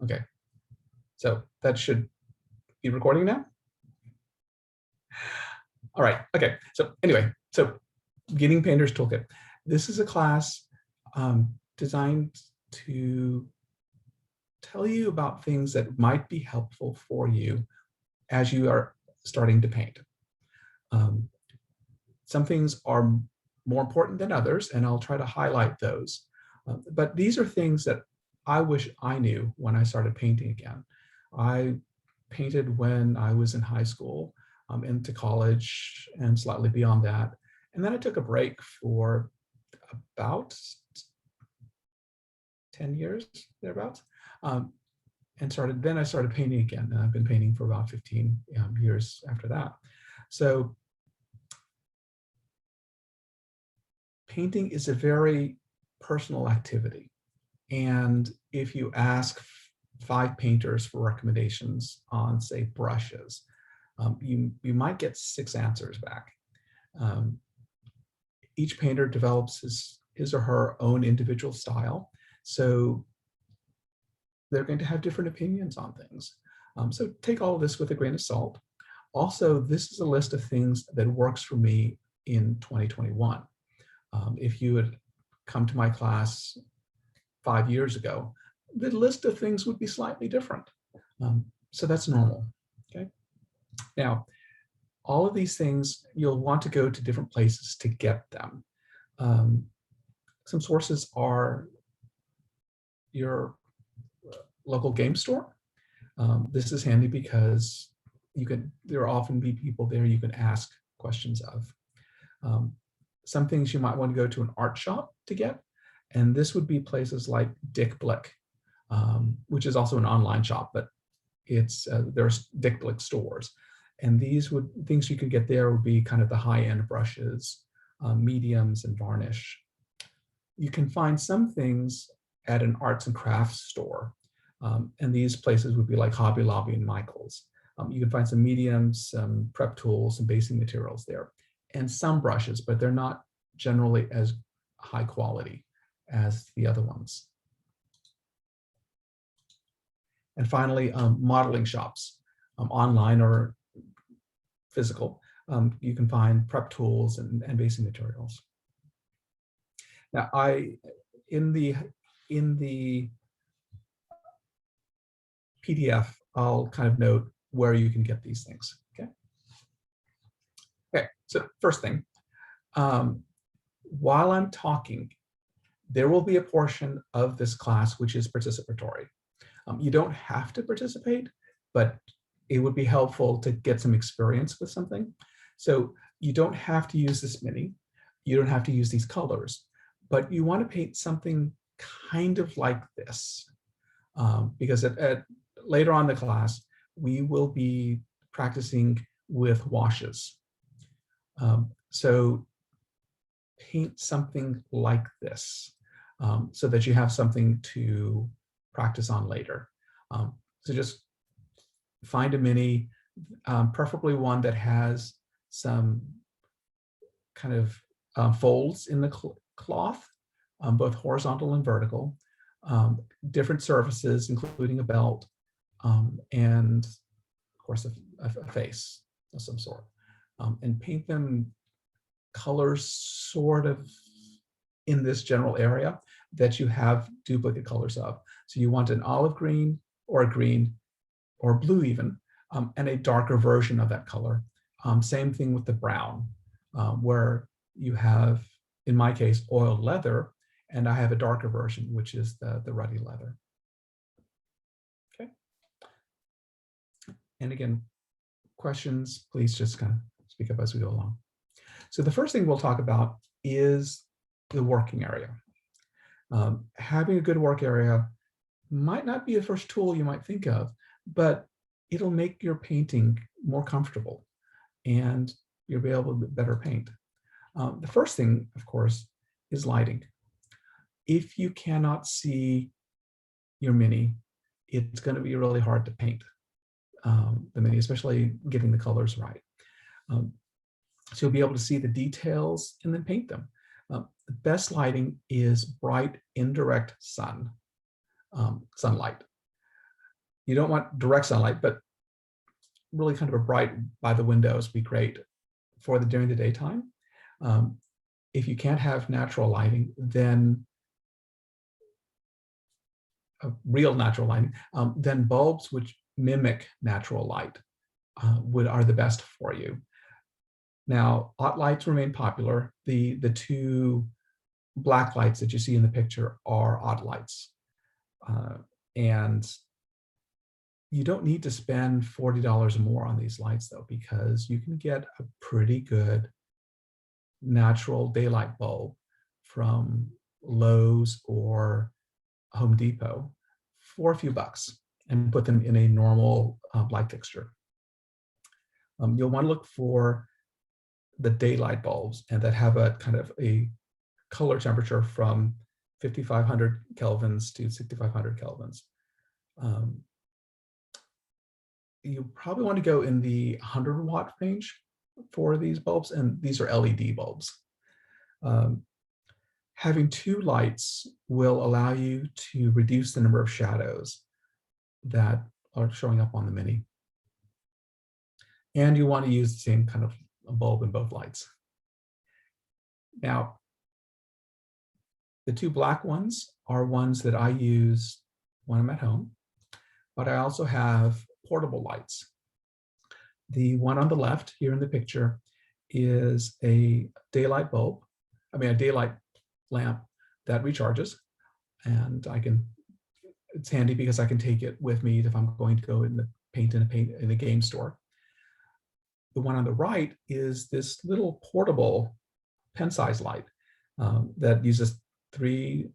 Okay, so that should be recording now. All right, okay, so anyway, so Beginning Painter's Toolkit. This is a class designed to tell you about things that might be helpful for you as you are starting to paint. Some things are more important than others, and I'll try to highlight those. But these are things that I wish I knew when I started painting again. I painted when I was in high school, into college, and slightly beyond that. And then I took a break for about 10 years, thereabouts. And then I started painting again. And I've been painting for about 15 years after that. So painting is a very personal activity. And if you ask 5 painters for recommendations on, say, brushes, you might get 6 answers back. Each painter develops his or her own individual style. So they're going to have different opinions on things. So take all of this with a grain of salt. Also, this is a list of things that works for me in 2021. If you had come to my class 5 years ago, the list of things would be slightly different. So that's normal, okay? Now, all of these things, you'll want to go to different places to get them. Some sources are your local game store. This is handy because there will often be people there you can ask questions of. Some things you might want to go to an art shop to get, and this would be places like Dick Blick, which is also an online shop, but there's Dick Blick stores. And things you could get there would be kind of the high-end brushes, mediums, and varnish. You can find some things at an arts and crafts store, and these places would be like Hobby Lobby and Michael's. You can find some mediums, some prep tools, and basing materials there, and some brushes, but they're not generally as high quality as the other ones. And finally, modeling shops, online or physical. You can find prep tools and basing materials. Now, in the PDF, I'll kind of note where you can get these things. Okay, so first thing, while I'm talking, there will be a portion of this class which is participatory. You don't have to participate, but it would be helpful to get some experience with something. So you don't have to use this mini, you don't have to use these colors, but you want to paint something kind of like this, because later on in the class, we will be practicing with washes. So paint something like this, so that you have something to practice on later. So just find a mini, preferably one that has some kind of folds in the cloth, both horizontal and vertical, different surfaces, including a belt, and of course a face of some sort, and paint them colors sort of in this general area that you have duplicate colors of. So you want an olive green or a green or blue even, and a darker version of that color. Same thing with the brown, where you have, in my case, oiled leather, and I have a darker version, which is the ruddy leather. Okay. And again, questions, please just kind of speak up as we go along. So the first thing we'll talk about is the working area. Having a good work area might not be the first tool you might think of, but it'll make your painting more comfortable and you'll be able to better paint. The first thing, of course, is lighting. If you cannot see your mini, it's going to be really hard to paint the mini, especially getting the colors right. So you'll be able to see the details and then paint them. The best lighting is bright, indirect sunlight. You don't want direct sunlight, but really kind of a bright by the windows would be great for during the daytime. If you can't have natural lighting, then real natural lighting, then bulbs which mimic natural light are the best for you. Now, hot lights remain popular. The two black lights that you see in the picture are odd lights. And you don't need to spend $40 or more on these lights though, because you can get a pretty good natural daylight bulb from Lowe's or Home Depot for a few bucks and put them in a normal light fixture. You'll want to look for the daylight bulbs and that have a kind of a color temperature from 5,500 kelvins to 6,500 kelvins. You probably want to go in the 100-watt range for these bulbs, and these are LED bulbs. Having two lights will allow you to reduce the number of shadows that are showing up on the Mini. And you want to use the same kind of bulb in both lights. Now, the two black ones are ones that I use when I'm at home, but I also have portable lights. The one on the left here in the picture is a daylight bulb, a daylight lamp that recharges, and it's handy because I can take it with me if I'm going to go paint in a game store. The one on the right is this little portable pen-size light that uses 3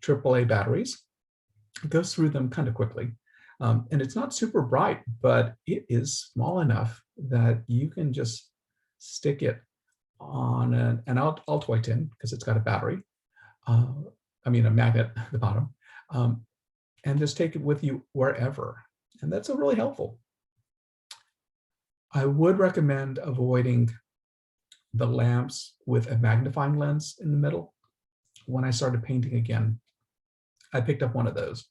AAA batteries. It goes through them kind of quickly. And it's not super bright, but it is small enough that you can just stick it on an Altoid tin because it's got a battery, a magnet at the bottom, and just take it with you wherever. And that's really helpful. I would recommend avoiding the lamps with a magnifying lens in the middle. When I started painting again, I picked up one of those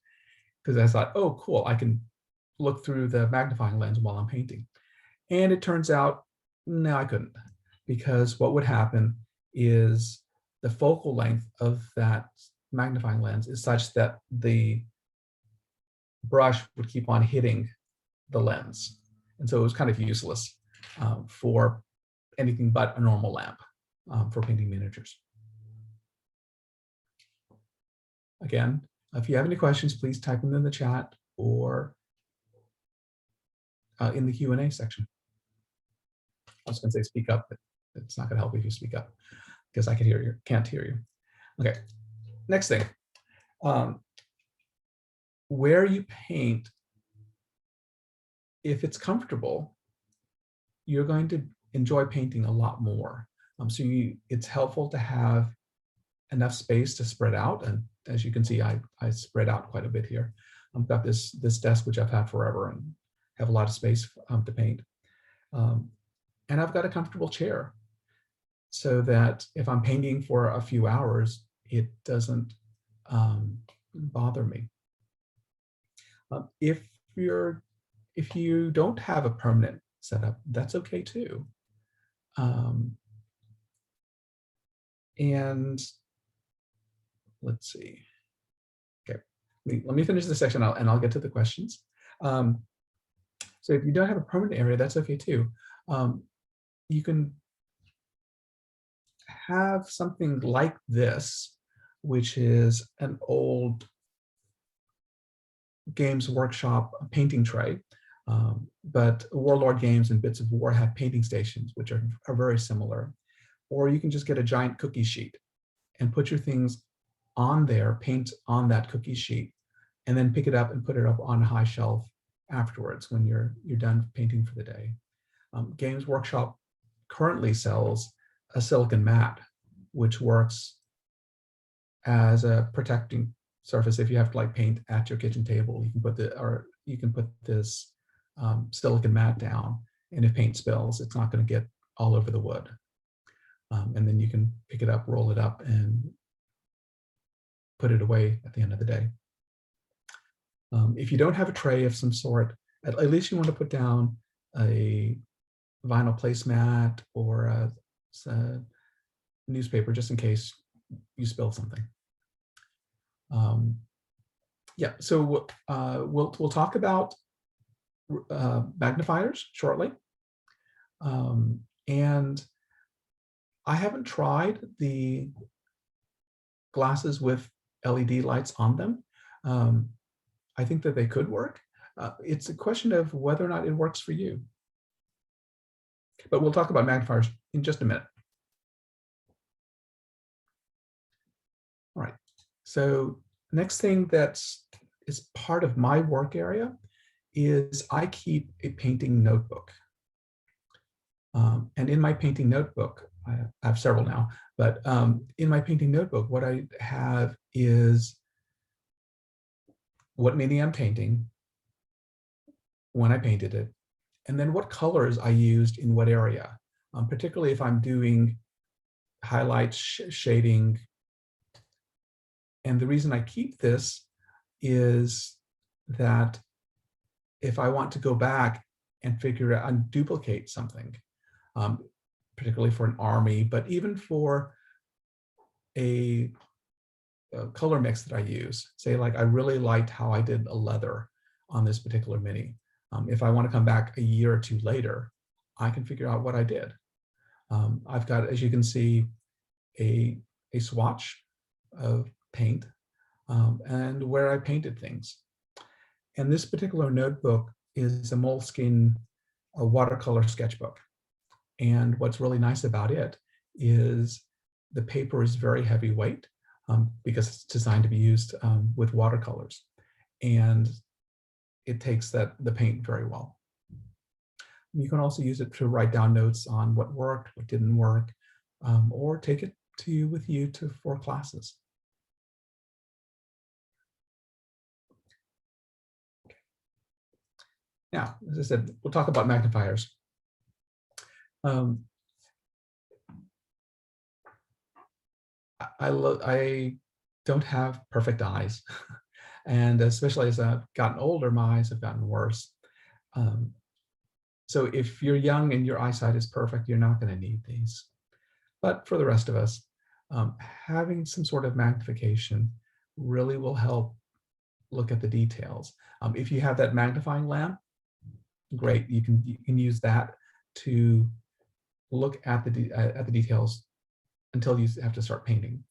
because I thought, oh, cool, I can look through the magnifying lens while I'm painting. And it turns out, no, I couldn't, because what would happen is the focal length of that magnifying lens is such that the brush would keep on hitting the lens. And so it was kind of useless for anything but a normal lamp for painting miniatures. Again, if you have any questions, please type them in the chat or in the Q&A section. I was going to say speak up, but it's not going to help if you speak up because I can't hear you. Okay, next thing. Where you paint, if it's comfortable, you're going to enjoy painting a lot more. It's helpful to have enough space to spread out. And as you can see, I spread out quite a bit here. I've got this desk, which I've had forever and have a lot of space to paint. And I've got a comfortable chair so that if I'm painting for a few hours, it doesn't bother me. If you don't have a permanent setup, that's okay too. And let's see. Okay, let me finish this section and I'll get to the questions. So if you don't have a permanent area, that's okay too. You can have something like this, which is an old Games Workshop painting tray. But Warlord Games and Bits of War have painting stations, which are very similar. Or you can just get a giant cookie sheet and put your things on there, paint on that cookie sheet, and then pick it up and put it up on a high shelf afterwards when you're done painting for the day. Games Workshop currently sells a silicon mat, which works as a protecting surface. If you have to paint at your kitchen table, you can put this silicon mat down, and if paint spills, it's not going to get all over the wood. And then you can pick it up, roll it up, and put it away at the end of the day. If you don't have a tray of some sort, at least you want to put down a vinyl placemat or a newspaper just in case you spill something. Yeah, so we'll talk about magnifiers shortly. And I haven't tried the glasses with LED lights on them. I think that they could work. It's a question of whether or not it works for you. But we'll talk about magnifiers in just a minute. All right, so next thing that is part of my work area is I keep a painting notebook. And in my painting notebook, I have several now, but in my painting notebook, what I have is what mini I'm painting, when I painted it, and then what colors I used in what area, particularly if I'm doing highlights, shading. And the reason I keep this is that if I want to go back and figure out and duplicate something, particularly for an army, but even for a color mix that I use, say like I really liked how I did a leather on this particular mini. If I want to come back a year or two later, I can figure out what I did. I've got, as you can see, a swatch of paint and where I painted things. And this particular notebook is a Moleskine watercolor sketchbook. And what's really nice about it is the paper is very heavyweight because it's designed to be used with watercolors. And it takes the paint very well. You can also use it to write down notes on what worked, what didn't work, or take it with you for classes. Okay. Now, as I said, we'll talk about magnifiers. I don't have perfect eyes, and especially as I've gotten older, my eyes have gotten worse. So if you're young and your eyesight is perfect, you're not going to need these. But for the rest of us, having some sort of magnification really will help look at the details. If you have that magnifying lamp, great. You can use that to look at the details until you have to start painting.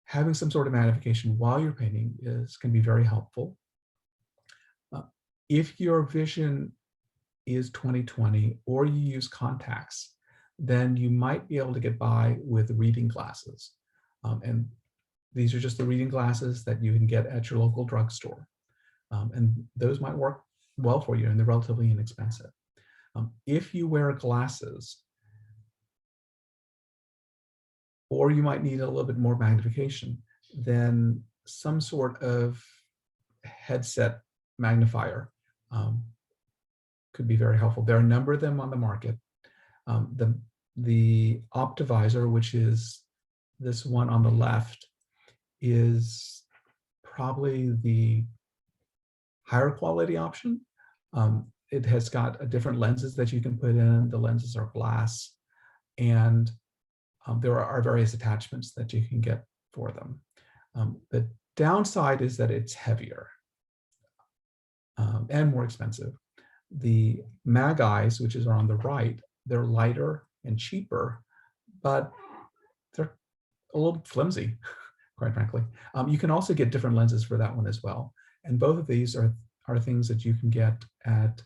Having some sort of magnification while you're painting can be very helpful. If your vision is 20/20 or you use contacts, then you might be able to get by with reading glasses. And these are just the reading glasses that you can get at your local drugstore. And those might work well for you, and they're relatively inexpensive. If you wear glasses, or you might need a little bit more magnification, then some sort of headset magnifier could be very helpful. There are a number of them on the market. The Optivisor, which is this one on the left, is probably the higher quality option. It has got different lenses that you can put in. The lenses are glass, and there are various attachments that you can get for them. The downside is that it's heavier and more expensive. The mag eyes, which are on the right, they're lighter and cheaper, but they're a little flimsy, quite frankly. You can also get different lenses for that one as well. And both of these are things that you can get at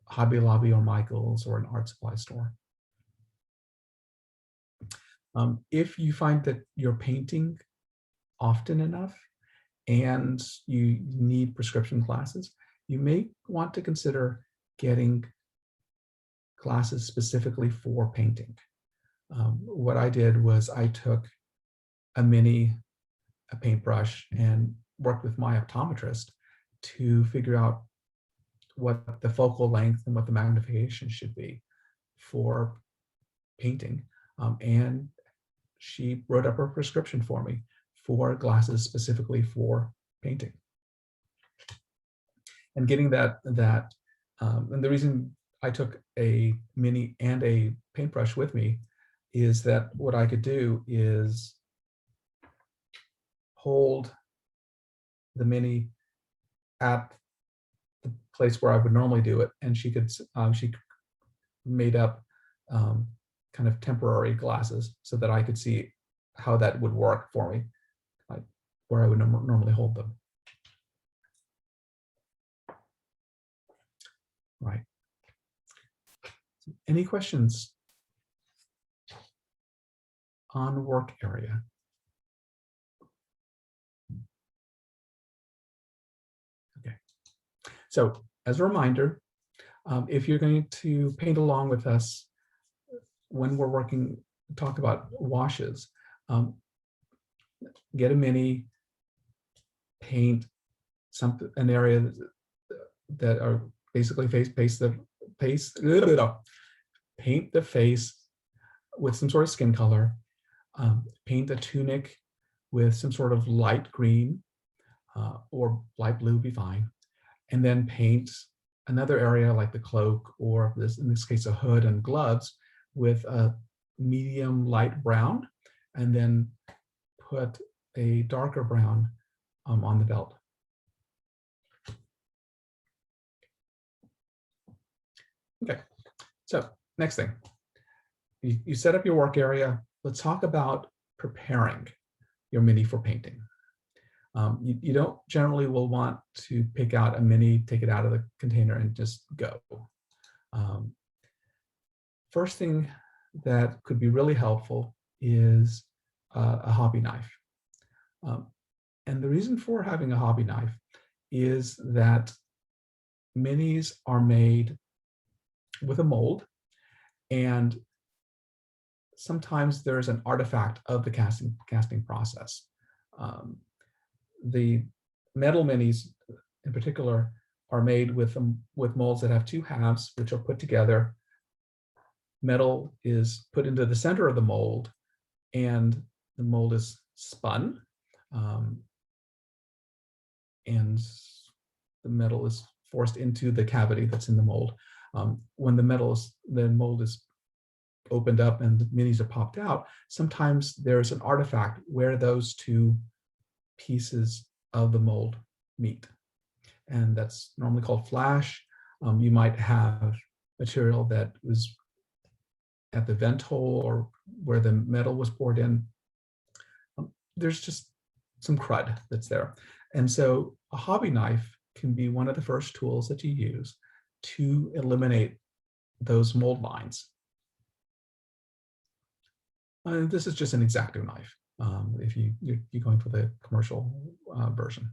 Hobby Lobby or Michael's or an art supply store. If you find that you're painting often enough and you need prescription glasses, you may want to consider getting glasses specifically for painting. What I did was I took a paintbrush, and worked with my optometrist to figure out what the focal length and what the magnification should be for painting. And she wrote up a prescription for me for glasses specifically for painting. And getting and the reason I took a mini and a paintbrush with me is that what I could do is hold the mini at the place where I would normally do it, and she made up kind of temporary glasses so that I could see how that would work for me, like where I would normally hold them. Right. Any questions on work area? Okay. So as a reminder, if you're going to paint along with us when we're talk about washes, get a mini, paint an area that are basically paint the face with some sort of skin color, paint a tunic with some sort of light green or light blue would be fine, and then paint another area like the cloak, or in this case a hood and gloves, with a medium light brown, and then put a darker brown on the belt. Okay, so next thing, you set up your work area. Let's talk about preparing your mini for painting. You don't generally will want to pick out a mini, take it out of the container and just go. First thing that could be really helpful is a hobby knife. And the reason for having a hobby knife is that minis are made with a mold, and sometimes there's an artifact of the casting process. The metal minis in particular are made with molds that have two halves which are put together. Metal is put into the center of the mold, and the mold is spun, and the metal is forced into the cavity that's in the mold. When the mold is opened up and the minis are popped out, sometimes there's an artifact where those two pieces of the mold meet, and that's normally called flash. You might have material that was at the vent hole or where the metal was poured in. There's just some crud that's there, and so a hobby knife can be one of the first tools that you use to eliminate those mold lines. This is just an X-Acto knife if you're going for the commercial version.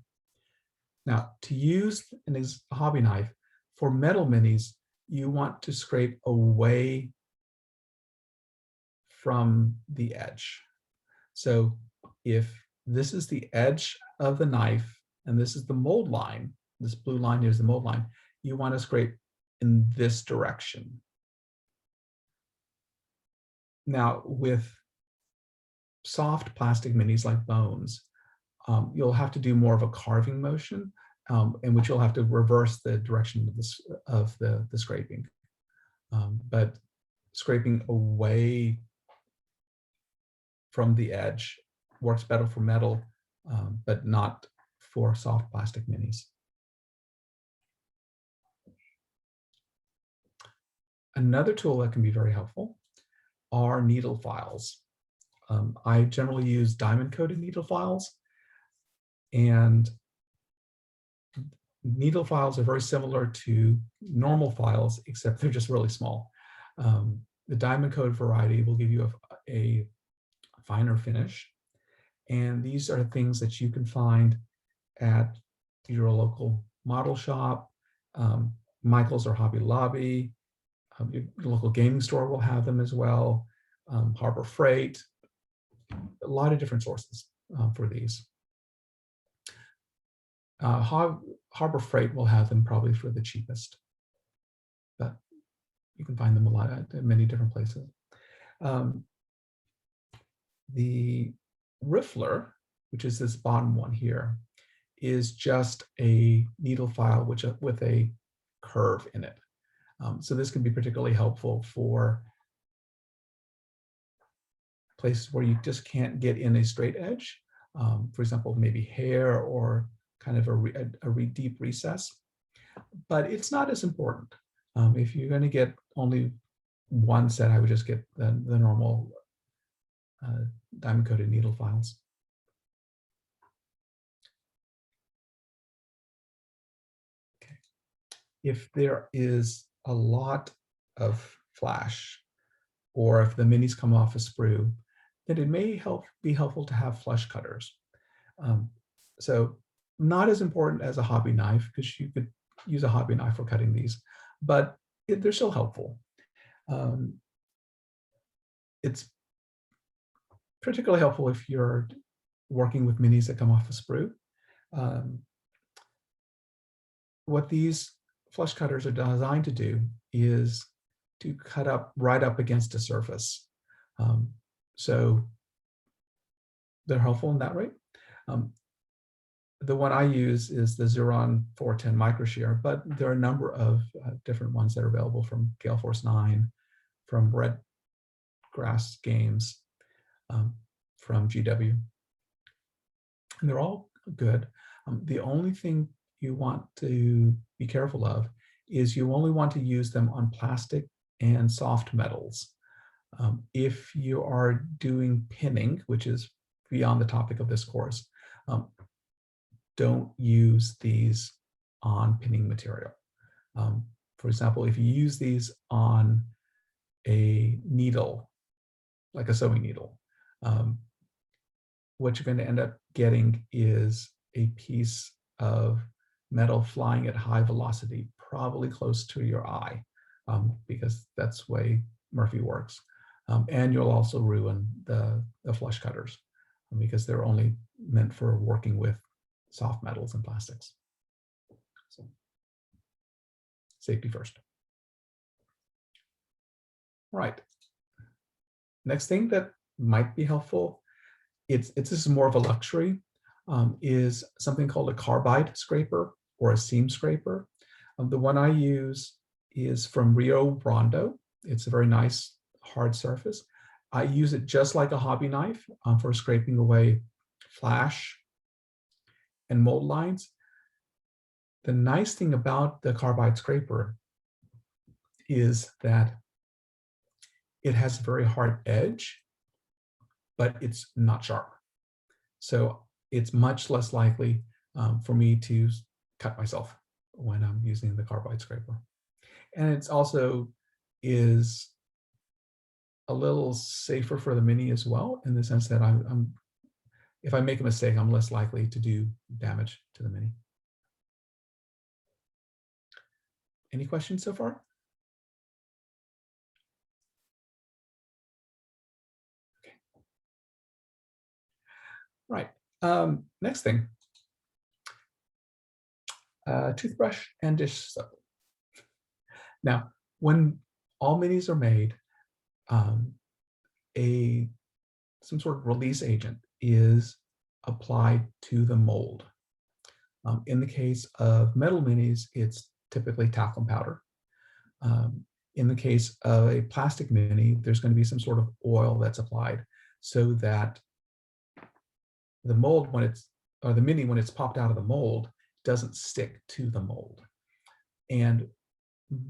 Now, to use a hobby knife for metal minis, you want to scrape away from the edge. So if this is the edge of the knife and this is the mold line, this blue line here is the mold line, you want to scrape in this direction. Now, with soft plastic minis like bones, you'll have to do more of a carving motion, in which you'll have to reverse the direction of the scraping. But scraping away from the edge works better for metal, but not for soft plastic minis. Another tool that can be very helpful are needle files. I generally use diamond-coated needle files, and needle files are very similar to normal files, except they're just really small. The diamond-coated variety will give you a finer finish, and these are things that you can find at your local model shop, Michael's or Hobby Lobby. Your local gaming store will have them as well, Harbor Freight, a lot of different sources for these. Harbor Freight will have them probably for the cheapest, but you can find them at many different places. The Riffler, which is this bottom one here, is just a needle file with a curve in it. So this can be particularly helpful for places where you just can't get in a straight edge. For example, maybe hair or kind of a deep recess. But it's not as important. If you're going to get only one set, I would just get the normal diamond-coated needle files. Okay. If there is a lot of flash, or if the minis come off a sprue, then it may be helpful to have flush cutters. So not as important as a hobby knife, because you could use a hobby knife for cutting these, but they're still helpful. It's particularly helpful if you're working with minis that come off a sprue. What these flush cutters are designed to do is to cut up right up against a surface. So they're helpful in that way. The one I use is the Xuron 410 microshear, but there are a number of different ones that are available from Gale Force 9, from Red Grass Games, from GW. And they're all good. The only thing you want to be careful of is you only want to use them on plastic and soft metals. If you are doing pinning, which is beyond the topic of this course, don't use these on pinning material. For example, if you use these on a needle, like a sewing needle, what you're going to end up getting is a piece of metal flying at high velocity, probably close to your eye, because that's the way Murphy works. And you'll also ruin the flush cutters, because they're only meant for working with soft metals and plastics. So, safety first. Right. Next thing that might be helpful, this is more of a luxury, is something called a carbide scraper or a seam scraper. The one I use is from Rio Brando. It's a very nice hard surface. I use it just like a hobby knife for scraping away flash and mold lines. The nice thing about the carbide scraper is that it has a very hard edge, but it's not sharp. So it's much less likely for me to cut myself when I'm using the carbide scraper. And it's also is a little safer for the mini as well, in the sense that if I make a mistake, I'm less likely to do damage to the mini. Any questions so far? Okay. Right. Next thing. Toothbrush and dish soap. Now, when all minis are made, some sort of release agent is applied to the mold. In the case of metal minis, it's typically talcum powder. In the case of a plastic mini, there's going to be some sort of oil that's applied so that the mold, the mini, when it's popped out of the mold, doesn't stick to the mold. And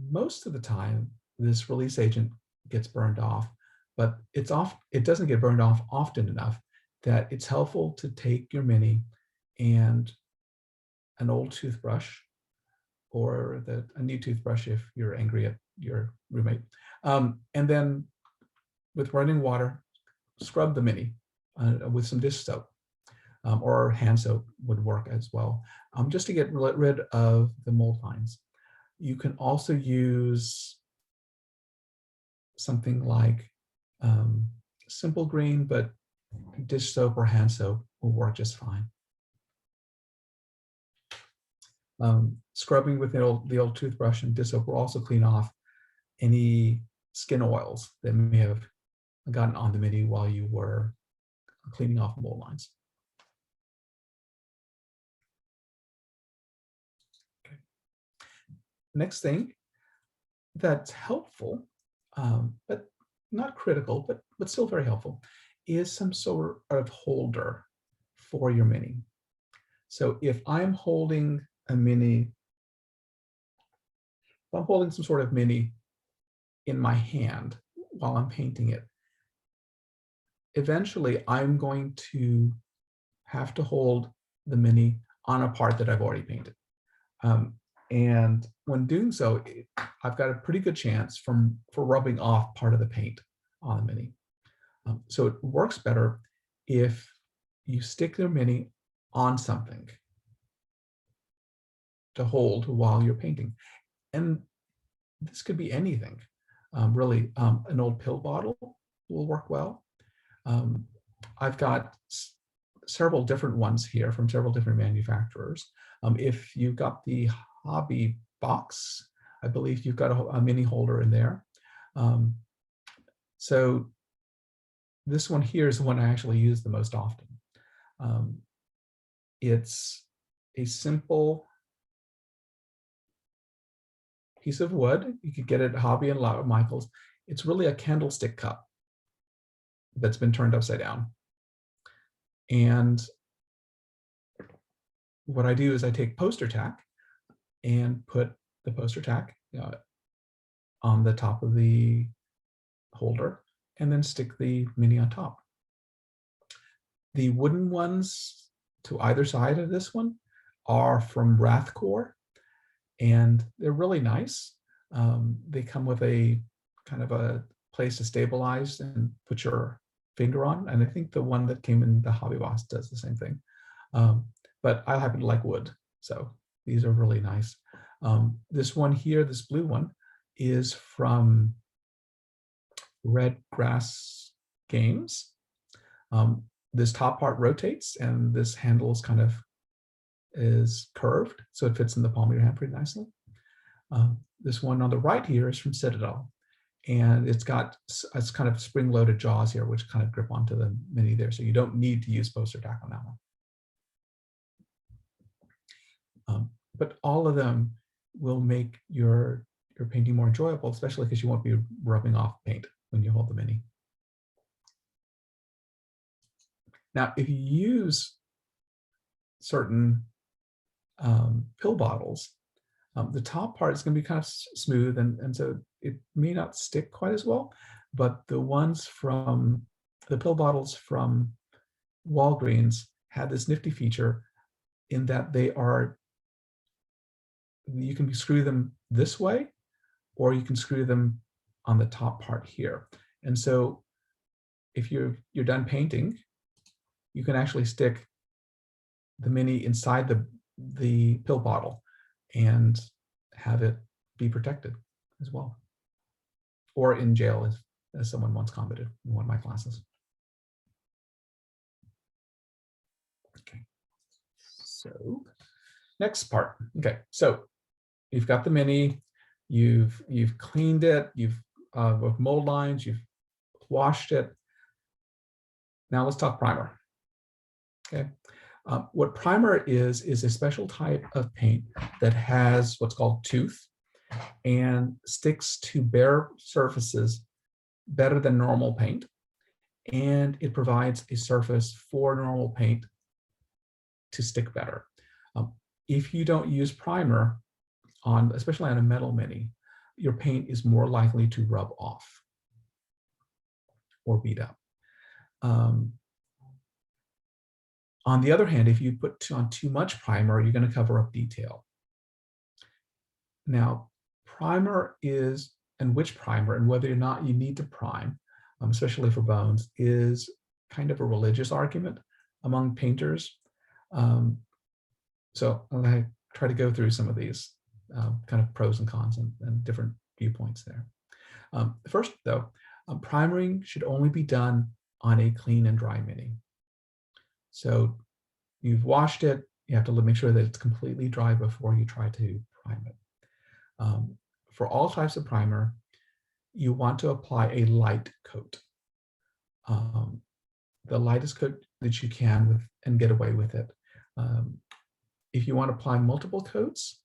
most of the time, this release agent gets burned off, but it doesn't get burned off often enough that it's helpful to take your mini and an old toothbrush, or a new toothbrush if you're angry at your roommate, and then with running water, scrub the mini with some dish soap, or hand soap would work as well, just to get rid of the mold lines. You can also use something like Simple Green, but dish soap or hand soap will work just fine. Scrubbing with the old toothbrush and dish soap will also clean off any skin oils that may have gotten on the mini while you were cleaning off mold lines. next thing that's helpful, but not critical, but still very helpful, is some sort of holder for your mini. So if I'm holding a mini, if I'm holding some sort of mini in my hand while I'm painting it, eventually I'm going to have to hold the mini on a part that I've already painted. And when doing so, I've got a pretty good chance for rubbing off part of the paint on the mini. So it works better if you stick the mini on something to hold while you're painting. And this could be anything, really. An old pill bottle will work well. I've got several different ones here from several different manufacturers. If you've got the hobby box, I believe you've got a mini holder in there. So this one here is the one I actually use the most often. It's a simple piece of wood. You could get it at Hobby and Michael's. It's really a candlestick cup that's been turned upside down. And what I do is I take poster tack and put the poster tack on the top of the holder, and then stick the mini on top. The wooden ones to either side of this one are from Rathcore, and they're really nice. They come with a kind of a place to stabilize and put your finger on, and I think the one that came in the hobby box does the same thing. But I happen to like wood, so these are really nice. This one here, this blue one, is from Red Grass Games. This top part rotates, and this handle is kind of curved, so it fits in the palm of your hand pretty nicely. This one on the right here is from Citadel, and it's kind of spring-loaded jaws here, which kind of grip onto the mini there, so you don't need to use poster tack on that one. But all of them will make your painting more enjoyable, especially because you won't be rubbing off paint when you hold the mini. Now, if you use certain pill bottles, the top part is going to be kind of smooth, and so it may not stick quite as well, but the ones from the pill bottles from Walgreens had this nifty feature in that you can screw them this way, or you can screw them on the top part here. And so if you're done painting, you can actually stick the mini inside the pill bottle and have it be protected as well. Or in jail, as someone once commented in one of my classes. Okay, so next part. Okay, so you've got the mini, you've cleaned it, you've with mold lines, you've washed it. Now let's talk primer. Okay, what primer is a special type of paint that has what's called tooth and sticks to bare surfaces better than normal paint, and it provides a surface for normal paint to stick better. If you don't use primer especially on a metal mini, your paint is more likely to rub off or beat up. On the other hand, if you put on too much primer, you're going to cover up detail. Now, primer is, and which primer, and whether or not you need to prime, especially for bones, is kind of a religious argument among painters. So I'm going to try to go through some of these kind of pros and cons and different viewpoints there. First, though, primering should only be done on a clean and dry mini. So you've washed it, you have to make sure that it's completely dry before you try to prime it. For all types of primer, you want to apply a light coat. The lightest coat that you can and get away with it. If you want to apply multiple coats,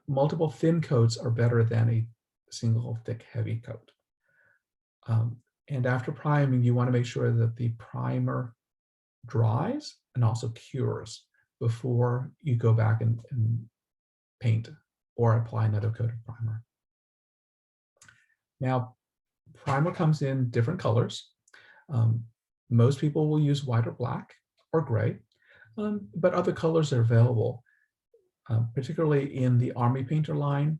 multiple thin coats are better than a single thick, heavy coat. And after priming, you want to make sure that the primer dries and also cures before you go back and paint or apply another coat of primer. Now, primer comes in different colors. Most people will use white or black or gray, but other colors are available, particularly in the Army Painter line,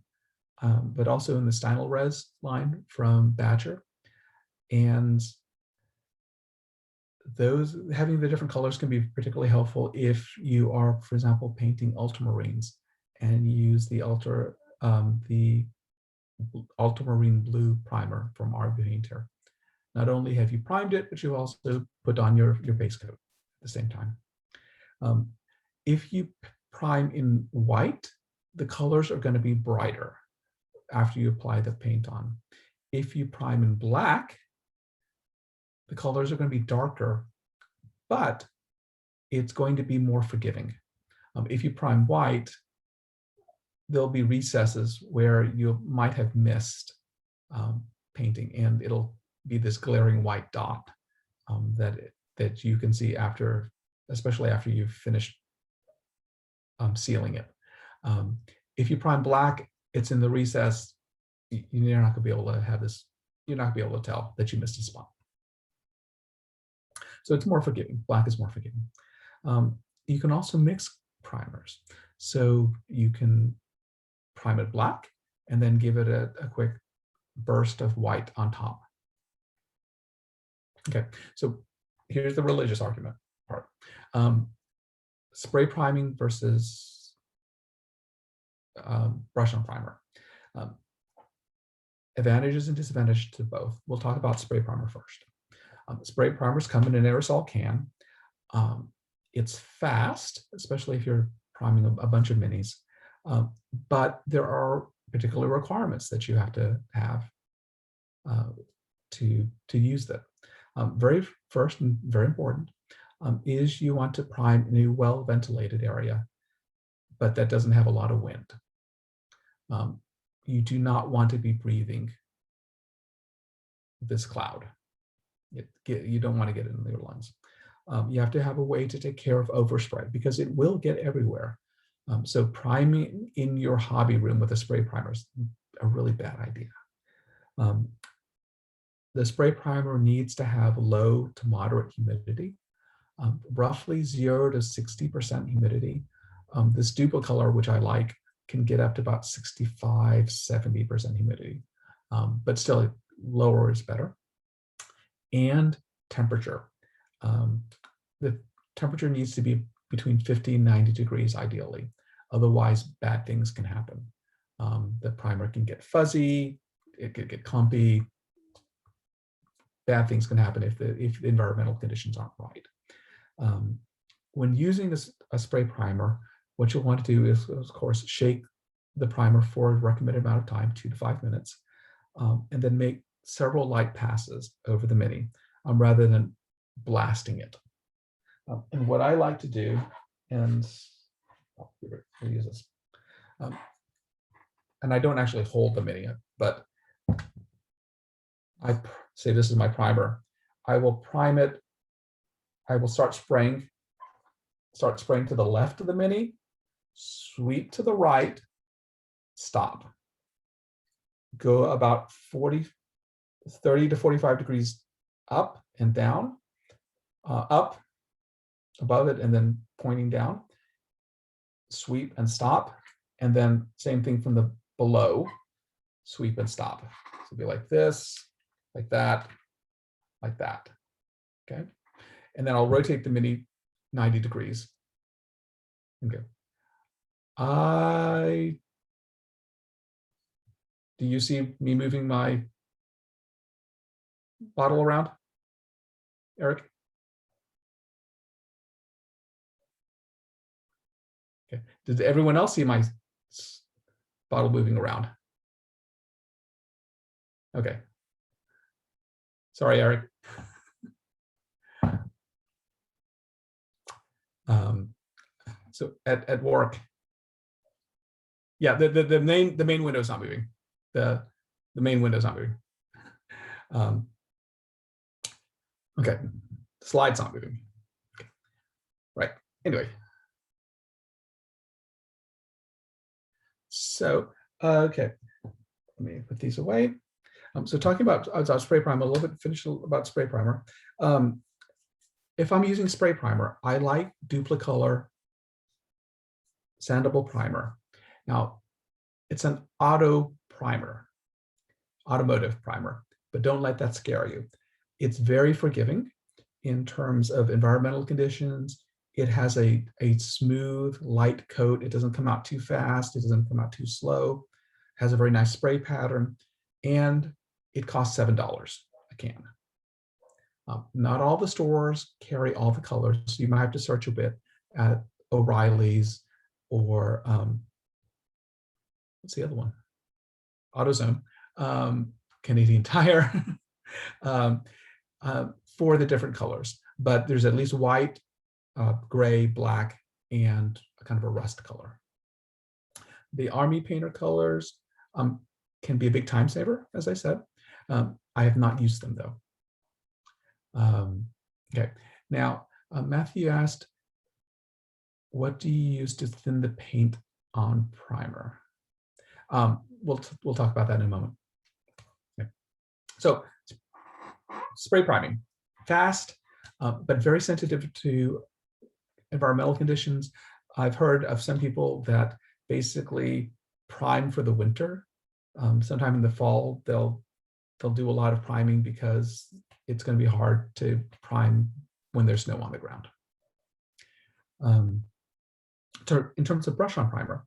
but also in the Stynylrez line from Badger. And those, having the different colors can be particularly helpful if you are, for example, painting ultramarines and you use the ultramarine blue primer from Army Painter. Not only have you primed it, but you also put on your base coat at the same time. If you prime in white, the colors are going to be brighter after you apply the paint on. If you prime in black, the colors are going to be darker, but it's going to be more forgiving. If you prime white, there'll be recesses where you might have missed painting, and it'll be this glaring white dot that you can see after, especially after you've finished sealing it. If you prime black, it's in the recess. You're not going to be able to have this. You're not going to be able to tell that you missed a spot. So it's more forgiving. Black is more forgiving. You can also mix primers. So you can prime it black and then give it a quick burst of white on top. Okay, so here's the religious argument part. Spray priming versus brush on primer. Advantages and disadvantages to both. We'll talk about spray primer first. Spray primers come in an aerosol can. It's fast, especially if you're priming a bunch of minis, but there are particular requirements that you have to have to use that. Very first and very important is you want to prime in a well-ventilated area, but that doesn't have a lot of wind. You do not want to be breathing this cloud. You don't want to get it in your lungs. You have to have a way to take care of overspray because it will get everywhere. So priming in your hobby room with a spray primer is a really bad idea. The spray primer needs to have low to moderate humidity, roughly 0 to 60% humidity. This Duplicolor, which I like, can get up to about 65, 70% humidity, but still lower is better. And temperature. The temperature needs to be between 50 and 90 degrees ideally. Otherwise, bad things can happen. The primer can get fuzzy, it could get clumpy. Bad things can happen if the environmental conditions aren't right. When using a spray primer, what you'll want to do is, of course, shake the primer for a recommended amount of time, 2 to 5 minutes, and then make several light passes over the mini rather than blasting it. And what I like to do, and I'll use this, and I don't actually hold the mini, but I say this is my primer. I will prime it. I will start spraying to the left of the mini, sweep to the right, stop. Go about 30 to 45 degrees up and down, up above it and then pointing down, sweep and stop, and then same thing from the below, sweep and stop. So it'll be like this, like that, okay? And then I'll rotate the mini 90 degrees. Okay. Do you see me moving my bottle around, Eric? Okay. Did everyone else see my bottle moving around? Okay. Sorry, Eric. So at work, Yeah, the main window is not moving. The main window is not moving. Okay, the slide's not moving. Okay. Right. Anyway. So, okay, let me put these away. So talking about spray primer, a little bit finish about spray primer. If I'm using spray primer, I like Duplicolor sandable primer. Now, it's an auto primer, automotive primer, but don't let that scare you. It's very forgiving in terms of environmental conditions. It has a smooth, light coat. It doesn't come out too fast. It doesn't come out too slow. It has a very nice spray pattern, and it costs $7 a can. Not all the stores carry all the colors, so you might have to search a bit at O'Reilly's or what's the other one? AutoZone, Canadian Tire, for the different colors. But there's at least white, gray, black, and a kind of a rust color. The Army Painter colors can be a big time saver, as I said. I have not used them though. Okay, now Matthew asked, what do you use to thin the paint on primer? We'll talk about that in a moment. Okay. So spray priming, fast, but very sensitive to environmental conditions. I've heard of some people that basically prime for the winter. Sometime in the fall, they'll do a lot of priming because it's going to be hard to prime when there's snow on the ground. In terms of brush-on primer,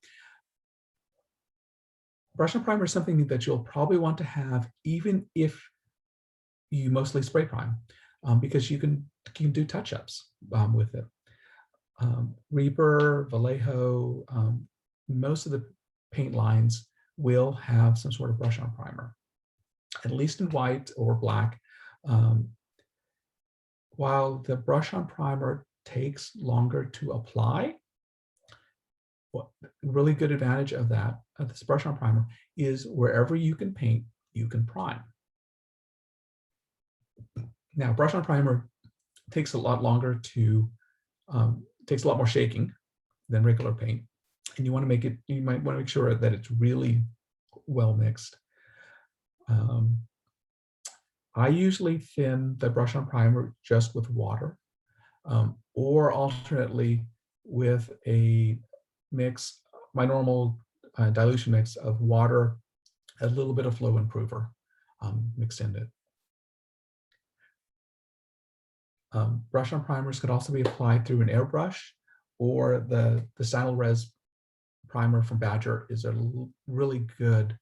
brush-on primer is something that you'll probably want to have even if you mostly spray prime, because you can do touch-ups with it. Reaper, Vallejo, most of the paint lines will have some sort of brush-on primer, at least in white or black. While the brush-on primer takes longer to apply, well, really good advantage of this brush-on primer is wherever you can paint, you can prime. Now, brush-on primer takes a lot longer to, takes a lot more shaking than regular paint, and you want to make it, you might want to make sure that it's really well mixed. I usually thin the brush-on primer just with water, or alternately with a mix, my normal dilution mix of water, a little bit of flow improver mixed in it. Brush-on primers could also be applied through an airbrush, or the Style Res primer from Badger is a really good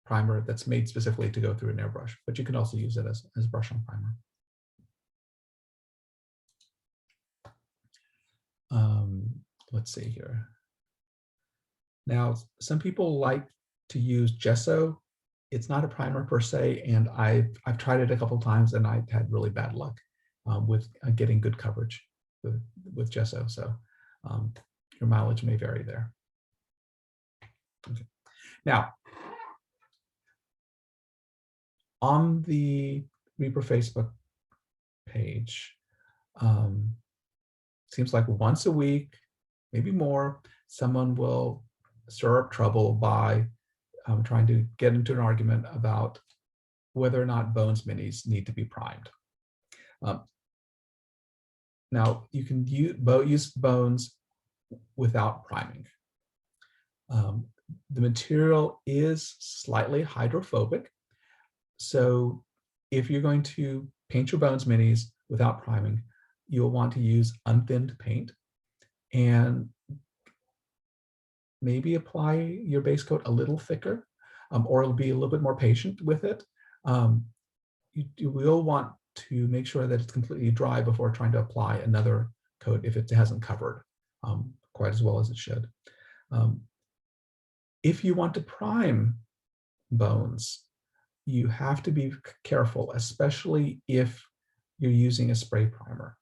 primer that's made specifically to go through an airbrush, but you can also use it as brush-on primer. Let's see here. Now, some people like to use gesso. It's not a primer per se, and I've tried it a couple of times, and I've had really bad luck with getting good coverage with gesso. So your mileage may vary there. Okay. Now, on the Reaper Facebook page, seems like once a week, maybe more, someone will stir up trouble by trying to get into an argument about whether or not Bones minis need to be primed. Now, you can use Bones without priming. The material is slightly hydrophobic, so if you're going to paint your Bones minis without priming, you'll want to use unthinned paint and maybe apply your base coat a little thicker, or it'll be a little bit more patient with it. You will want to make sure that it's completely dry before trying to apply another coat if it hasn't covered quite as well as it should. If you want to prime Bones, you have to be careful, especially if you're using a spray primer.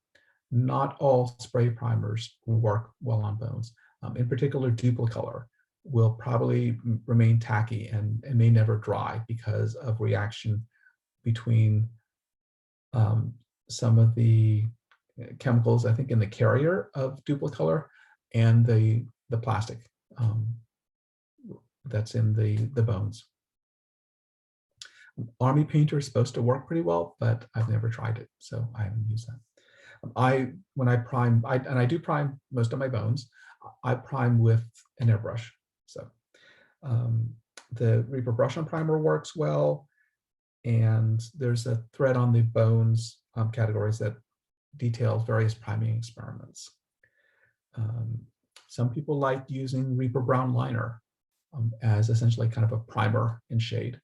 Not all spray primers work well on Bones. In particular, Duplicolor will probably remain tacky and may never dry because of reaction between some of the chemicals, I think, in the carrier of Duplicolor and the plastic that's in the bones. Army Painter is supposed to work pretty well, but I've never tried it, so I haven't used that. When I prime, and I do prime most of my bones, I prime with an airbrush. So the Reaper brush on primer works well, and there's a thread on the bones categories that details various priming experiments. Some people like using Reaper brown liner as essentially kind of a primer in shade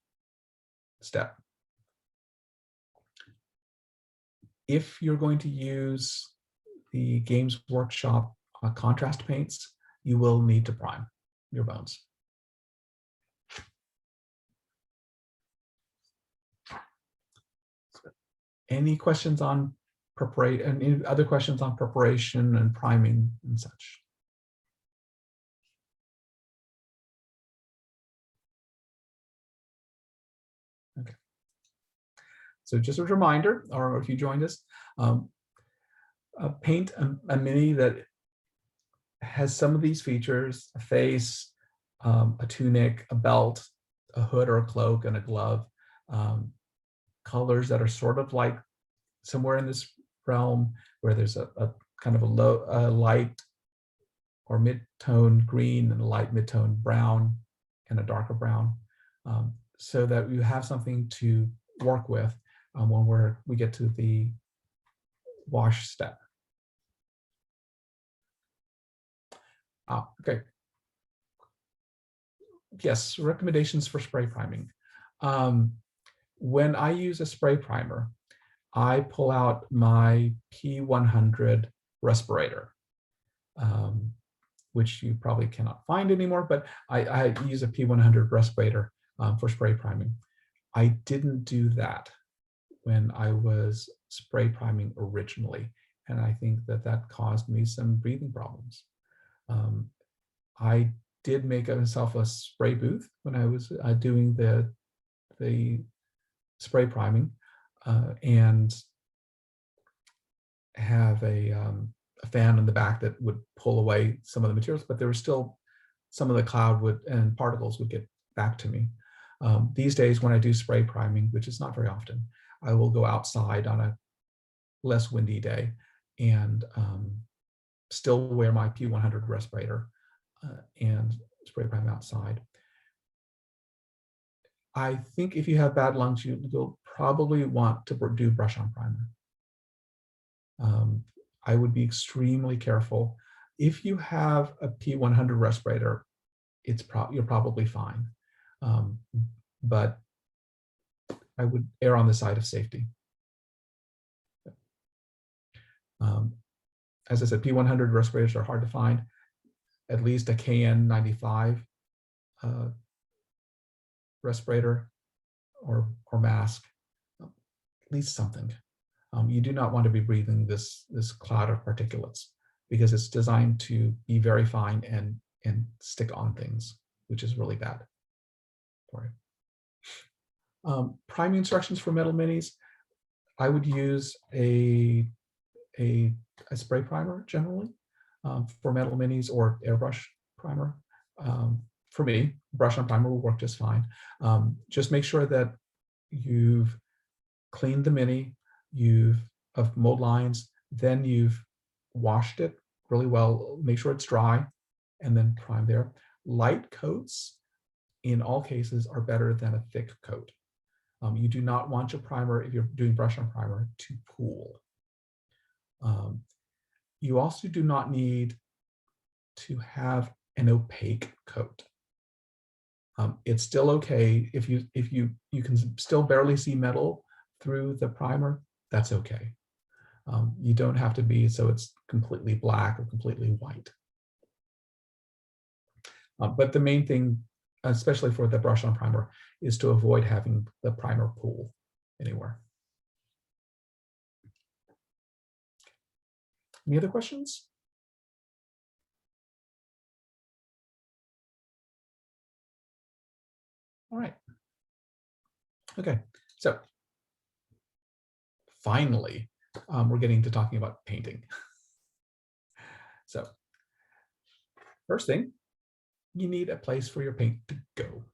step. If you're going to use the Games Workshop contrast paints, you will need to prime your bones. Any questions on preparation? Any other questions on preparation and priming and such? Okay. So just as a reminder, or if you joined us, paint a mini that has some of these features: a face, a tunic, a belt, a hood or a cloak, and a glove. Colors that are sort of like somewhere in this realm where there's a kind of a light or mid-tone green and a light mid-tone brown and a darker brown, so that you have something to work with when we get to the wash step. Okay. Yes, recommendations for spray priming. When I use a spray primer, I pull out my P100 respirator, which you probably cannot find anymore, but I use a P100 respirator for spray priming. I didn't do that when I was spray priming originally, and I think that caused me some breathing problems. I did make myself a spray booth when I was doing the spray priming, and have a fan in the back that would pull away some of the materials, but there was still some of the cloud and particles would get back to me. These days, when I do spray priming, which is not very often, I will go outside on a less windy day and still wear my P100 respirator and spray prime outside. I think if you have bad lungs, you'll probably want to do brush on primer. I would be extremely careful. If you have a P100 respirator, you're probably fine. But I would err on the side of safety. As I said, P100 respirators are hard to find. At least a KN95 respirator or mask, at least something. You do not want to be breathing this cloud of particulates because it's designed to be very fine and stick on things, which is really bad for you. Priming instructions for metal minis: I would use a spray primer generally for metal minis, or airbrush primer. For me, brush on primer will work just fine. Just make sure that you've cleaned the mini, of mold lines, then you've washed it really well, make sure it's dry, and then prime there. Light coats in all cases are better than a thick coat. You do not want your primer, if you're doing brush on primer, to pool. You also do not need to have an opaque coat. It's still okay if you can still barely see metal through the primer. That's okay. You don't have to be so it's completely black or completely white. But the main thing, especially for the brush on primer, is to avoid having the primer pool anywhere. Any other questions? All right. Okay, so finally, we're getting to talking about painting. So first thing, you need a place for your paint to go.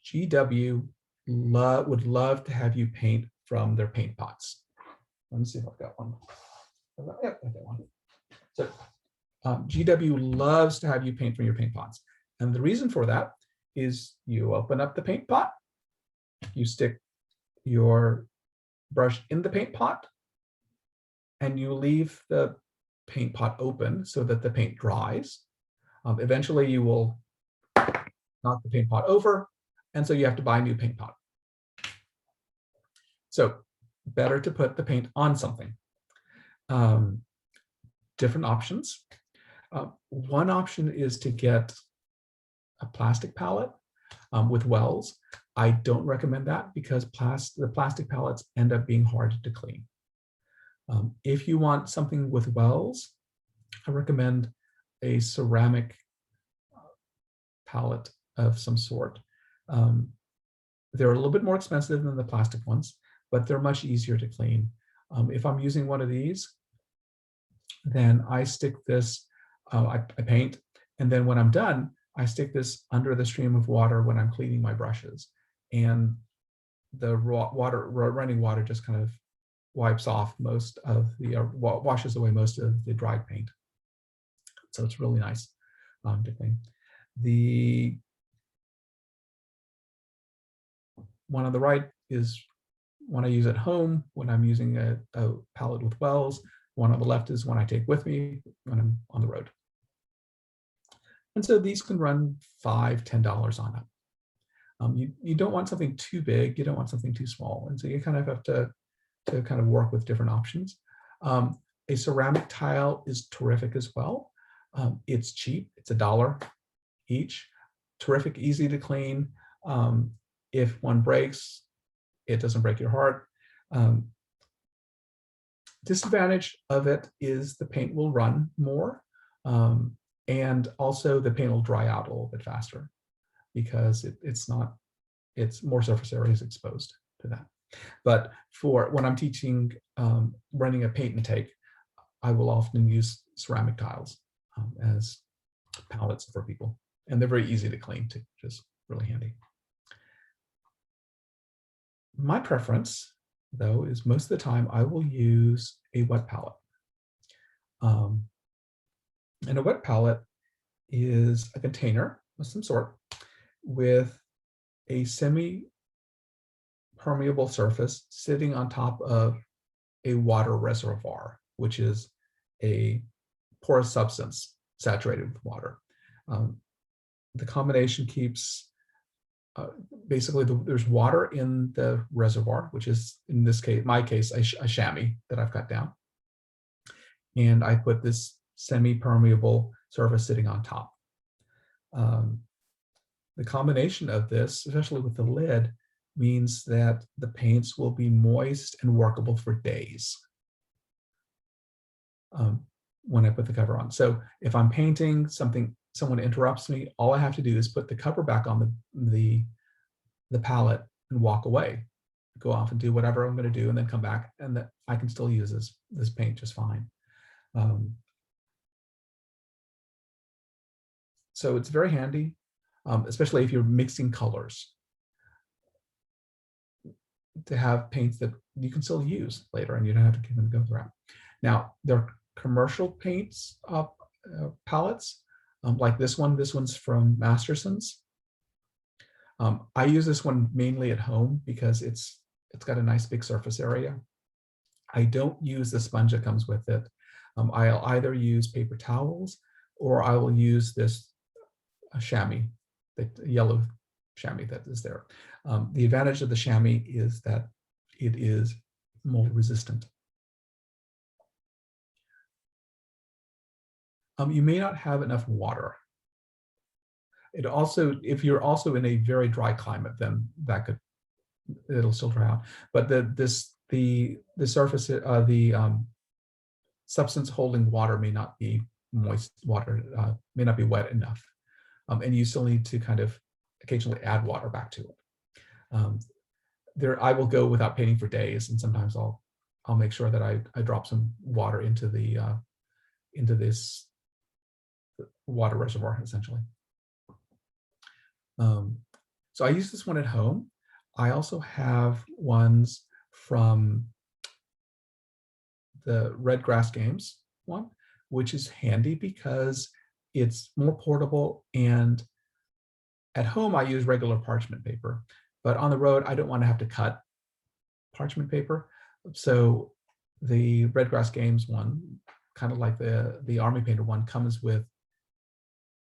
GW would love to have you paint from their paint pots. Let me see if I've got one. Yep, I've got one. So GW loves to have you paint from your paint pots. And the reason for that is you open up the paint pot, you stick your brush in the paint pot, and you leave the paint pot open so that the paint dries. Eventually you will knock the paint pot over, and so you have to buy a new paint pot. So better to put the paint on something. Different options. One option is to get a plastic palette with wells. I don't recommend that because the plastic palettes end up being hard to clean. If you want something with wells, I recommend a ceramic palette of some sort. They're a little bit more expensive than the plastic ones, but they're much easier to clean. If I'm using one of these, then I stick this, I paint, and then when I'm done, I stick this under the stream of water when I'm cleaning my brushes. And the running water just kind of wipes off most of the, washes away most of the dried paint. So it's really nice to clean. The one on the right is one I use at home when I'm using a palette with wells. One on the left is one I take with me when I'm on the road. And so these can run $5, $10 on up. You don't want something too big, you don't want something too small. And so you kind of have to kind of work with different options. A ceramic tile is terrific as well. It's cheap, it's $1 each. Terrific, easy to clean. If one breaks, it doesn't break your heart. Disadvantage of it is the paint will run more, and also the paint will dry out a little bit faster because it's more surface area is exposed to that. But for when I'm teaching running a paint and take, I will often use ceramic tiles as palettes for people, and they're very easy to clean too, just really handy. My preference, though, is most of the time I will use a wet palette. And a wet palette is a container of some sort with a semi-permeable surface sitting on top of a water reservoir, which is a porous substance saturated with water. The combination keeps basically there's water in the reservoir, which is in this case, my case, a chamois that I've cut down. And I put this semi-permeable surface sitting on top. The combination of this, especially with the lid, means that the paints will be moist and workable for days when I put the cover on. So if I'm painting something, someone interrupts me, all I have to do is put the cover back on the palette and walk away, go off and do whatever I'm going to do, and then come back, and that I can still use this paint just fine. So it's very handy, especially if you're mixing colors, to have paints that you can still use later and you don't have to give them go through. Now, there are commercial paints palettes like this one. This one's from Masterson's. I use this one mainly at home because it's got a nice big surface area. I don't use the sponge that comes with it. I'll either use paper towels or I will use this chamois, the yellow chamois that is there. The advantage of the chamois is that it is mold resistant. You may not have enough water. It also, if you're also in a very dry climate, then it'll still dry out. But the surface, the substance holding water may not be moist. Water may not be wet enough. and you still need to kind of occasionally add water back to it. I will go without painting for days, and sometimes I'll make sure that I drop some water into this water reservoir, essentially. So I use this one at home. I also have ones from the Red Grass Games one, which is handy because it's more portable, and at home I use regular parchment paper, but on the road I don't want to have to cut parchment paper. So the Red Grass Games one, kind of like the Army Painter one, comes with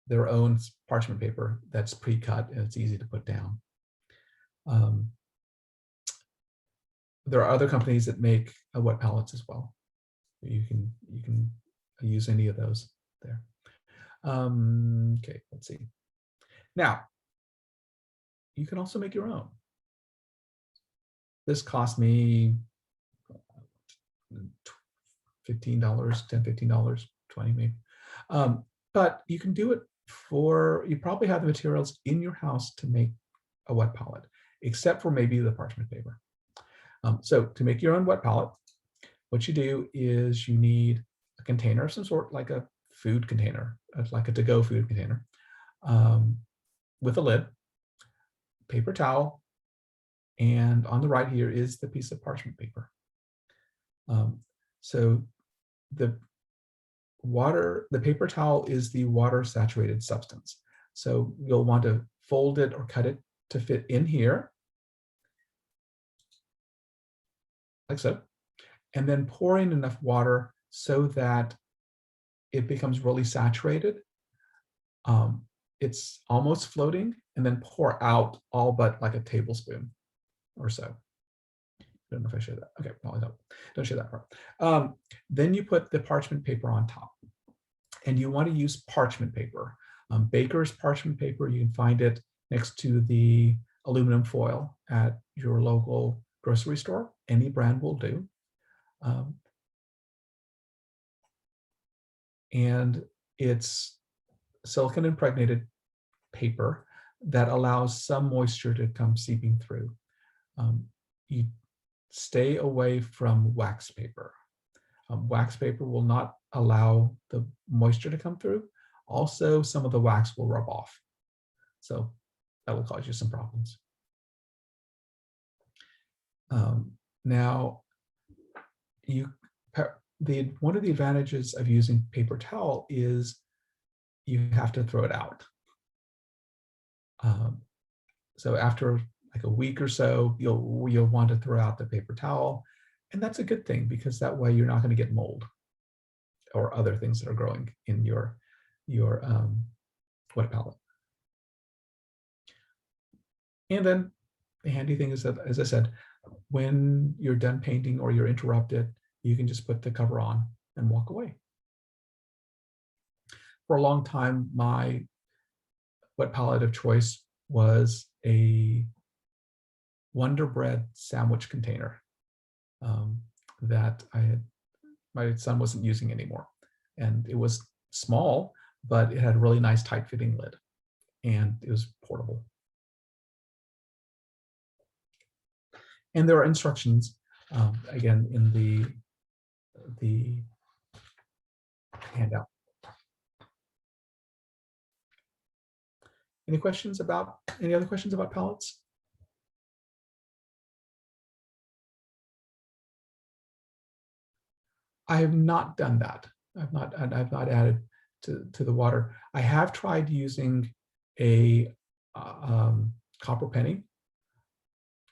their own parchment paper that's pre-cut, and it's easy to put down. There are other companies that make wet palettes as well. You can use any of those there. Okay, let's see. Now, you can also make your own. This cost me $15, $10, $15, $20 maybe. But you can do it you probably have the materials in your house to make a wet palette, except for maybe the parchment paper. So to make your own wet palette, what you do is you need a container of some sort, like a food container, like a to-go food container, with a lid, paper towel, and on the right here is the piece of parchment paper. So the paper towel is the water saturated substance. So you'll want to fold it or cut it to fit in here, like so, and then pour in enough water so that it becomes really saturated. It's almost floating, and then pour out all but like a tablespoon or so. I don't know if I showed that. Okay, probably don't show that part. Then you put the parchment paper on top, and you want to use parchment paper. Baker's parchment paper, you can find it next to the aluminum foil at your local grocery store. Any brand will do. And it's silicone impregnated paper that allows some moisture to come seeping through. You stay away from wax paper. Wax paper will not allow the moisture to come through. Also, some of the wax will rub off. So that will cause you some problems. Now, one of the advantages of using paper towel is you have to throw it out. So after like a week or so, you'll want to throw out the paper towel, and that's a good thing because that way you're not going to get mold or other things that are growing in your wet palette. And then the handy thing is that, as I said, when you're done painting or you're interrupted, you can just put the cover on and walk away. For a long time, my wet palette of choice was a Wonder Bread sandwich container that my son wasn't using anymore. And it was small, but it had a really nice tight fitting lid, and it was portable. And there are instructions, again, in the handout. Any other questions about palettes? I have not done that. I've not added to the water. I have tried using a copper penny.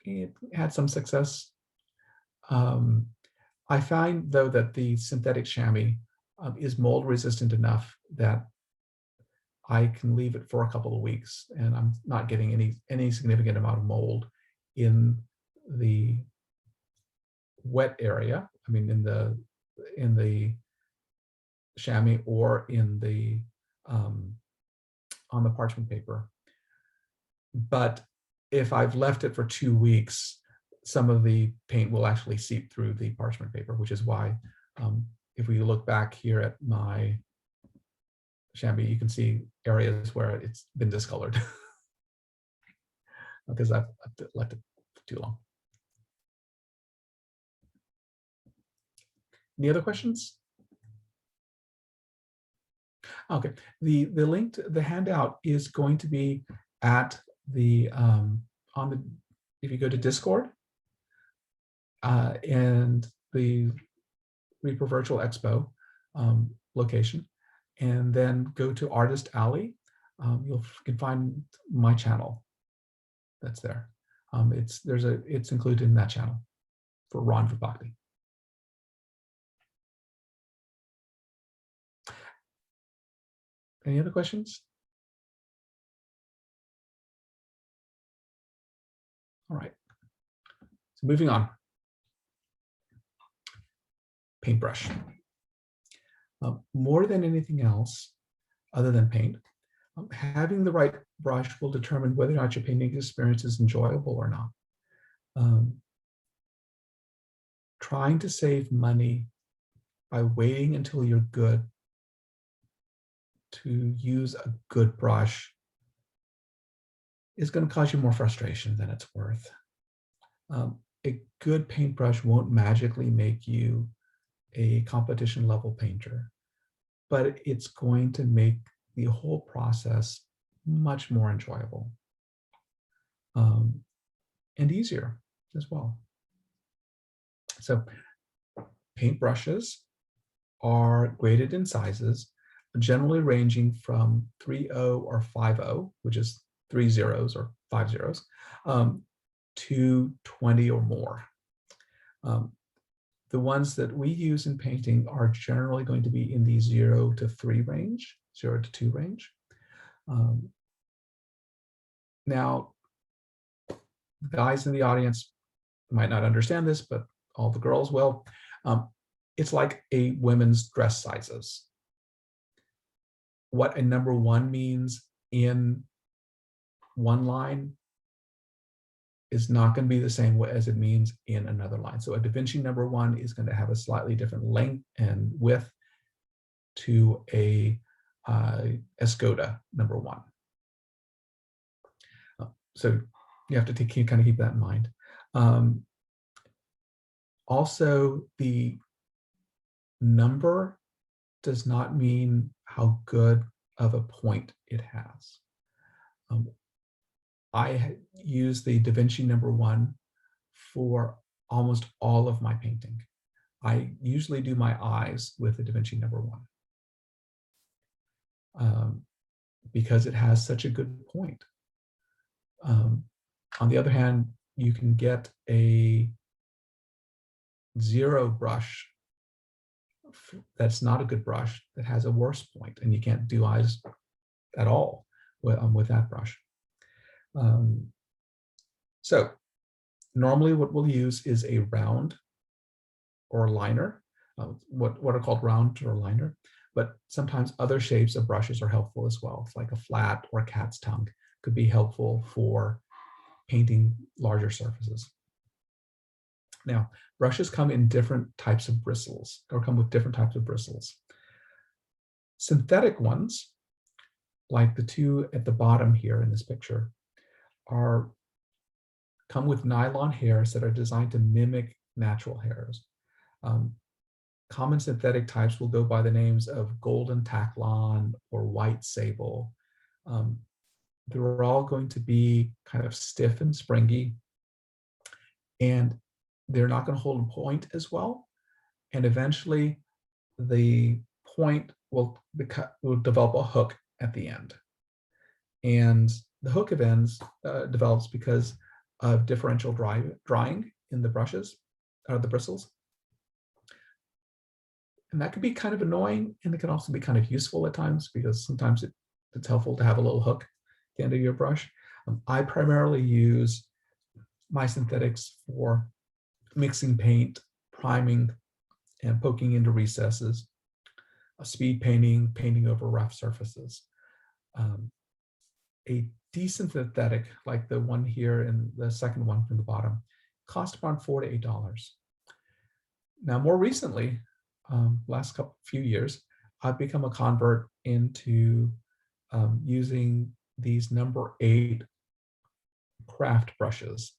It had some success. I find though that the synthetic chamois is mold resistant enough that I can leave it for a couple of weeks and I'm not getting any significant amount of mold in the wet area. I mean, in the chamois or in the on the parchment paper. But if I've left it for 2 weeks, some of the paint will actually seep through the parchment paper, which is why if we look back here at my Shambi, you can see areas where it's been discolored because I've left it too long. Any other questions? Okay, the link to the handout is going to be at the if you go to Discord and the Reaper Virtual Expo location, and then go to Artist Alley, you can find my channel. That's there. It's included in that channel for Ron Vutpakdi. Any other questions? All right. So moving on. Paintbrush. More than anything else, other than paint, having the right brush will determine whether or not your painting experience is enjoyable or not. Trying to save money by waiting until you're good to use a good brush is going to cause you more frustration than it's worth. A good paintbrush won't magically make you a competition level painter, but it's going to make the whole process much more enjoyable and easier as well. So paintbrushes are graded in sizes, generally ranging from 3.0 or 5.0, which is 3 zeros or 5 zeros, to 20 or more. The ones that we use in painting are generally going to be in the 0 to 3 range, 0 to 2 range. Now, guys in the audience might not understand this, but all the girls will. It's like a women's dress sizes. What a number 1 means in one line is not going to be the same as it means in another line. So a Da Vinci number 1 is going to have a slightly different length and width to a Escoda number 1. So you have to kind of keep that in mind. Also, the number does not mean how good of a point it has. I use the Da Vinci number 1 for almost all of my painting. I usually do my eyes with the Da Vinci number 1 because it has such a good point. On the other hand, you can get a 0 brush that's not a good brush that has a worse point, and you can't do eyes at all with that brush. So normally what we'll use is a round or liner, what are called round or liner, but sometimes other shapes of brushes are helpful as well. It's like a flat or cat's tongue could be helpful for painting larger surfaces. Now, brushes come in different types of bristles, or come with different types of bristles. Synthetic ones, like the 2 at the bottom here in this picture, come with nylon hairs that are designed to mimic natural hairs. Common synthetic types will go by the names of golden tacklon or white sable. They're all going to be kind of stiff and springy, and they're not going to hold a point as well. And eventually the point will develop a hook at the end. And the hook of ends develops because of differential drying in the brushes, or the bristles. And that can be kind of annoying, and it can also be kind of useful at times, because sometimes it's helpful to have a little hook at the end of your brush. I primarily use my synthetics for mixing paint, priming, and poking into recesses, speed painting, painting over rough surfaces. A decent synthetic, like the one here and the second one from the bottom, cost around $4 to $8. Now, more recently, last few years, I've become a convert into using these number 8 craft brushes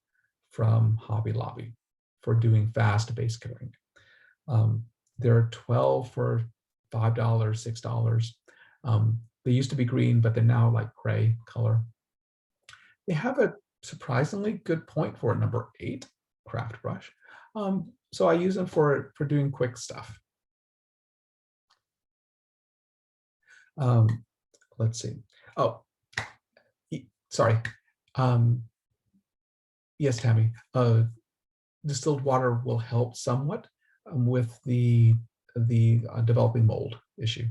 from Hobby Lobby for doing fast base coating. There are 12 for $5, $6. They used to be green, but they're now like gray color. They have a surprisingly good point for a number 8 craft brush. So I use them for doing quick stuff. Let's see. Oh, sorry. Yes, Tammy. Distilled water will help somewhat with the developing mold issue.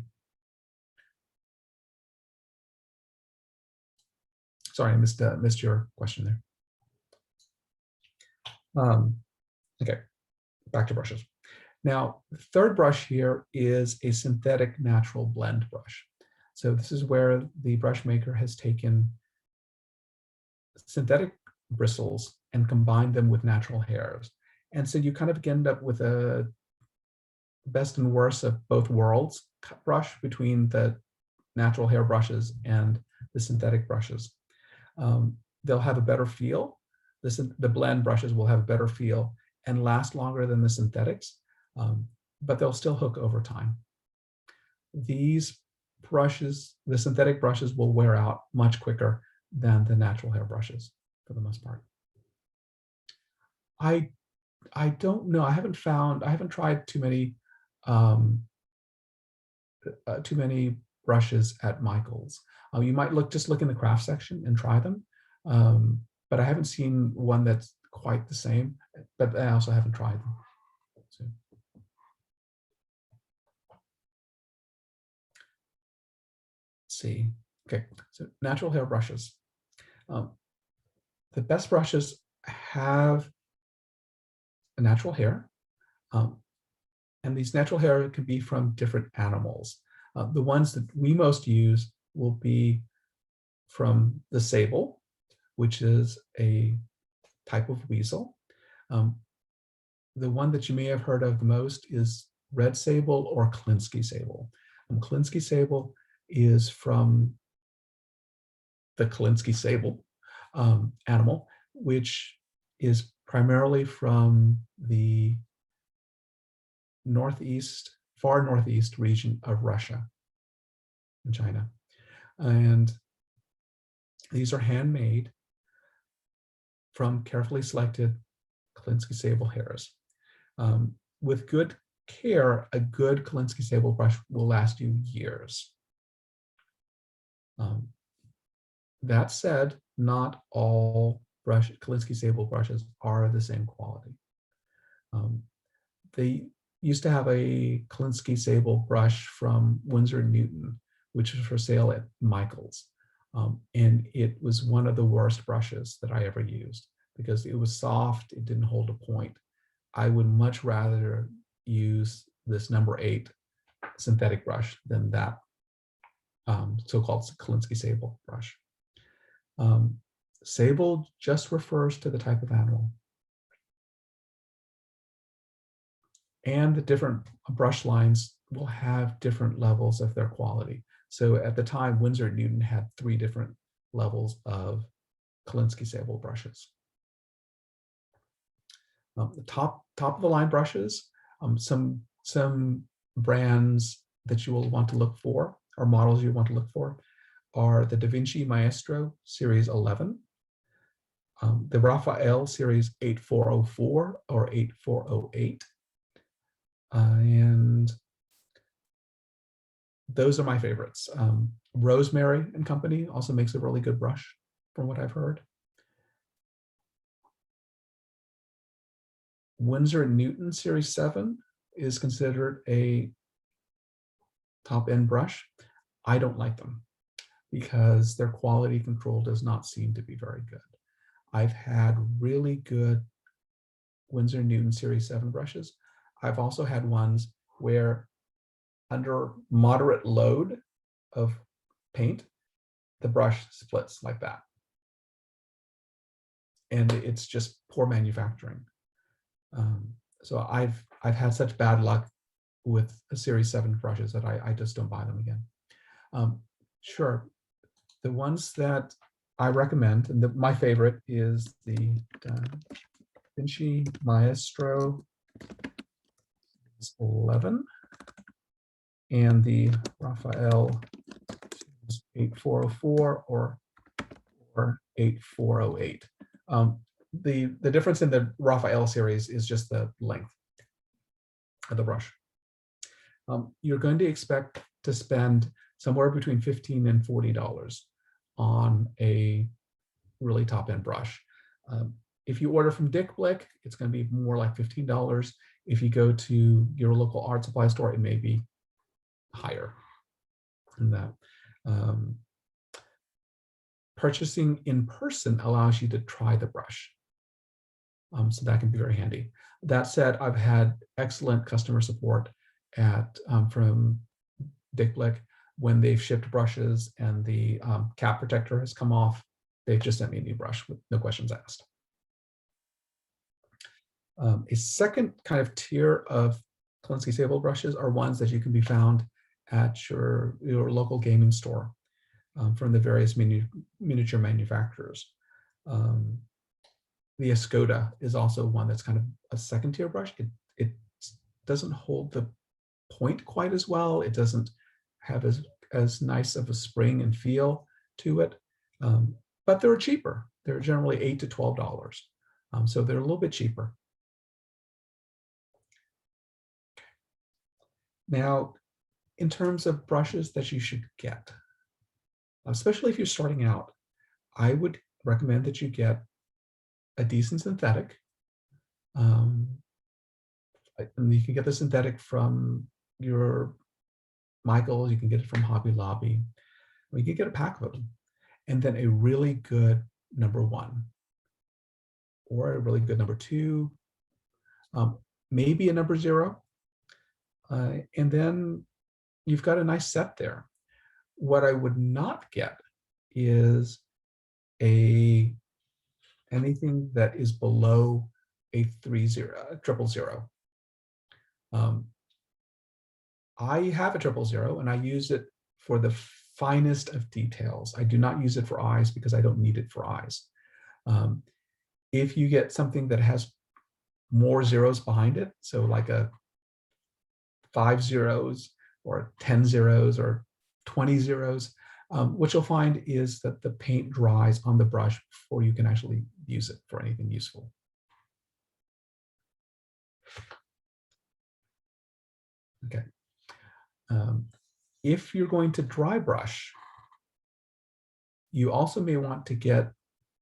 Sorry, I missed your question there. Okay, back to brushes. Now, the third brush here is a synthetic natural blend brush. So this is where the brush maker has taken synthetic bristles and combined them with natural hairs. And so you kind of end up with a best and worst of both worlds brush between the natural hair brushes and the synthetic brushes. They'll have a better feel. The blend brushes will have a better feel and last longer than the synthetics, but they'll still hook over time. These brushes, the synthetic brushes, will wear out much quicker than the natural hair brushes for the most part. I don't know. I haven't tried too many brushes at Michael's. You might just look in the craft section and try them, but I haven't seen one that's quite the same. But I also haven't tried them. So. Let's see. Okay, so natural hair brushes. The best brushes have a natural hair, and these natural hair can be from different animals. The ones that we most use will be from the sable, which is a type of weasel. The one that you may have heard of the most is red sable or Klinsky sable. Klinsky sable is from the Klinsky sable animal, which is primarily from the far northeast region of Russia and China. And these are handmade from carefully selected Klinsky sable hairs. With good care, a good Klinsky sable brush will last you years. That said, not all Klinsky sable brushes are the same quality. They used to have a Klinsky sable brush from Winsor & Newton, which was for sale at Michael's. And it was one of the worst brushes that I ever used because it was soft, it didn't hold a point. I would much rather use this number 8 synthetic brush than that so-called Klinsky sable brush. Sable just refers to the type of animal. And the different brush lines will have different levels of their quality. So at the time, Winsor & Newton had 3 different levels of Klinsky sable brushes. The top of the line brushes, some brands that you will want to look for, or models you want to look for, are the Da Vinci Maestro Series 11, the Raphael Series 8404 or 8408, and those are my favorites. Rosemary and Company also makes a really good brush, from what I've heard. Winsor & Newton Series 7 is considered a top-end brush. I don't like them because their quality control does not seem to be very good. I've had really good Winsor & Newton Series 7 brushes. I've also had ones where under moderate load of paint, the brush splits like that. And it's just poor manufacturing. So I've had such bad luck with a Series 7 brushes that I just don't buy them again. Sure, the ones that I recommend, and my favorite is the Da Vinci Maestro 11 and the Raphael 8404 or 8408. The difference in the Raphael series is just the length of the brush. You're going to expect to spend somewhere between $15 and $40 on a really top-end brush. If you order from Dick Blick, it's going to be more like $15. If you go to your local art supply store, it may be higher than that. Purchasing in person allows you to try the brush. So that can be very handy. That said, I've had excellent customer support from Dick Blick when they've shipped brushes and the cap protector has come off. They've just sent me a new brush with no questions asked. A second kind of tier of Kolinsky Sable brushes are ones that you can be found at your local gaming store from the various miniature manufacturers. The Escoda is also one that's kind of a second tier brush. It doesn't hold the point quite as well. It doesn't have as nice of a spring and feel to it, but they're cheaper. They're generally $8 to $12. So they're a little bit cheaper. Now, in terms of brushes that you should get, especially if you're starting out, I would recommend that you get a decent synthetic. And you can get the synthetic from your Michaels, you can get it from Hobby Lobby, or you can get a pack of them, and then a really good #1 or a really good #2, maybe a #0, and then you've got a nice set there. What I would not get is anything that is below a 000. I have a 000 and I use it for the finest of details. I do not use it for eyes because I don't need it for eyes. If you get something that has more zeros behind it, so like a 5 zeros or 10 zeros or 20 zeros, what you'll find is that the paint dries on the brush before you can actually use it for anything useful. Okay. If you're going to dry brush, you also may want to get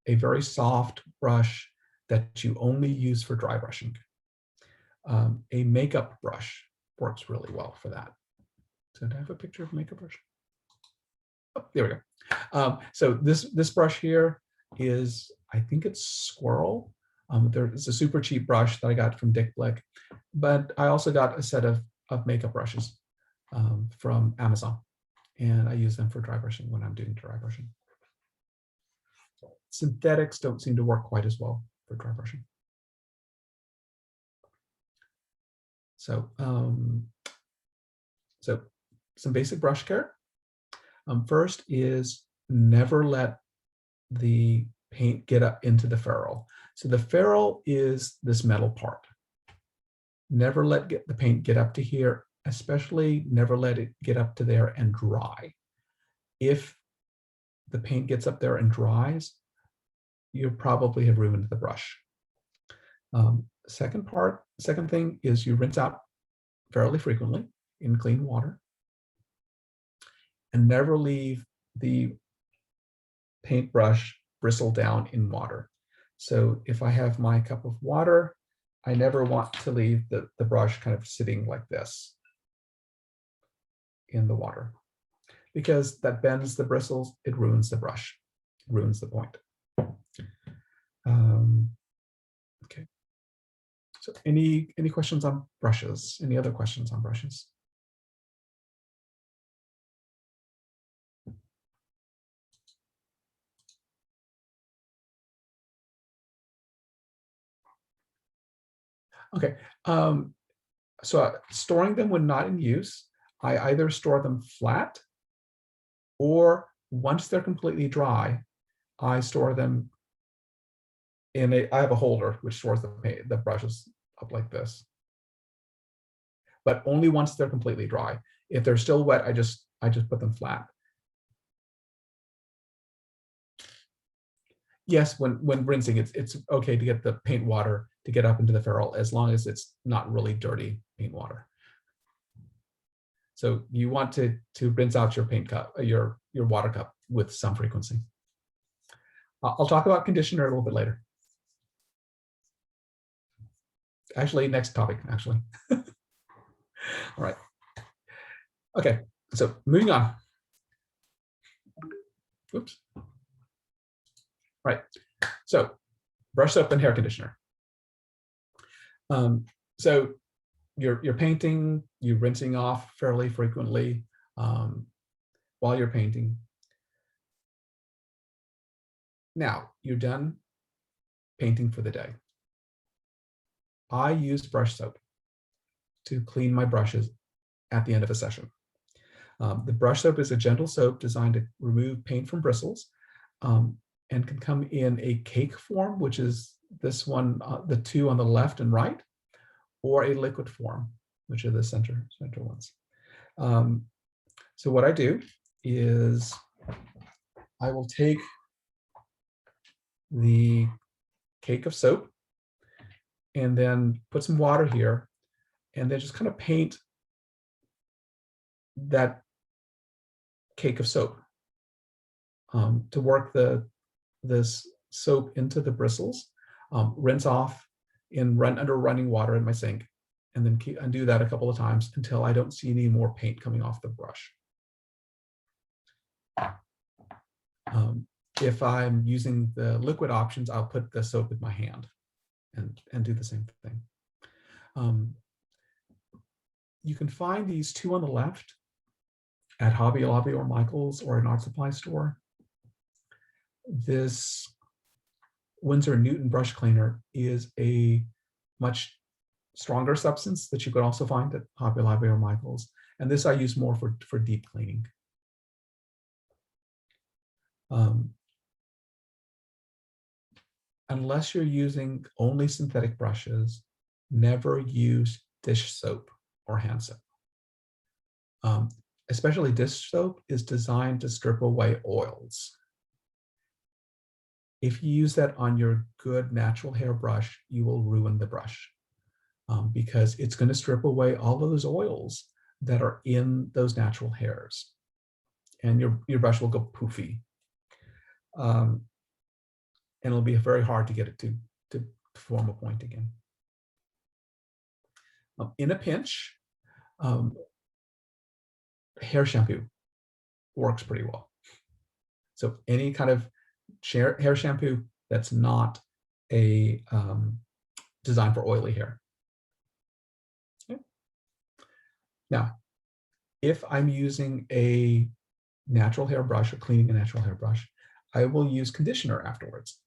a very soft brush that you only use for dry brushing. A makeup brush works really well for that. So do I have a picture of a makeup brush? Oh, there we go. So this brush here is, I think it's Squirrel. It's a super cheap brush that I got from Dick Blick, but I also got a set of makeup brushes from Amazon, and I use them for dry brushing when I'm doing dry brushing. Synthetics don't seem to work quite as well for dry brushing. So, some basic brush care. First is never let the paint get up into the ferrule. So the ferrule is this metal part. Never let the paint get up to here, especially never let it get up to there and dry. If the paint gets up there and dries, you probably have ruined the brush. Second thing is you rinse out fairly frequently in clean water, and never leave the paintbrush bristle down in water. So if I have my cup of water, I never want to leave the brush kind of sitting like this in the water, because that bends the bristles, it ruins the brush, ruins the point. Okay. So any questions on brushes? Any other questions on brushes? Okay. So storing them when not in use, I either store them flat, or once they're completely dry, I store them in I have a holder which stores the brushes up like this. But only once they're completely dry. If they're still wet, I just put them flat. Yes, when rinsing, it's okay to get the paint water to get up into the ferrule, as long as it's not really dirty paint water. So you want to rinse out your paint cup, your water cup, with some frequency. I'll talk about conditioner a little bit later. Actually, next topic, actually. All right. Okay, so moving on. Oops. Right. So brush soap and hair conditioner. So you're painting, you're rinsing off fairly frequently while you're painting. Now you're done painting for the day. I use brush soap to clean my brushes at the end of a session. The brush soap is a gentle soap designed to remove paint from bristles, and can come in a cake form, which is this one, the two on the left and right, or a liquid form, which are the center ones. So what I do is I will take the cake of soap and then put some water here, and then just kind of paint that cake of soap to work this soap into the bristles, rinse off under running water in my sink, and then undo that a couple of times until I don't see any more paint coming off the brush. If I'm using the liquid options, I'll put the soap in my hand and do the same thing. You can find these two on the left at Hobby Lobby or Michael's or an art supply store. This Winsor & Newton brush cleaner is a much stronger substance that you could also find at Hobby Lobby or Michael's. And this I use more for deep cleaning. Unless you're using only synthetic brushes, never use dish soap or hand soap. Especially dish soap is designed to strip away oils. If you use that on your good natural hair brush, you will ruin the brush because it's going to strip away all of those oils that are in those natural hairs, and your brush will go poofy. And it'll be very hard to get it to form a point again. In a pinch, hair shampoo works pretty well. So any kind of hair shampoo that's not a designed for oily hair. Okay. Now, if I'm using a natural hair brush or cleaning a natural hair brush, I will use conditioner afterwards.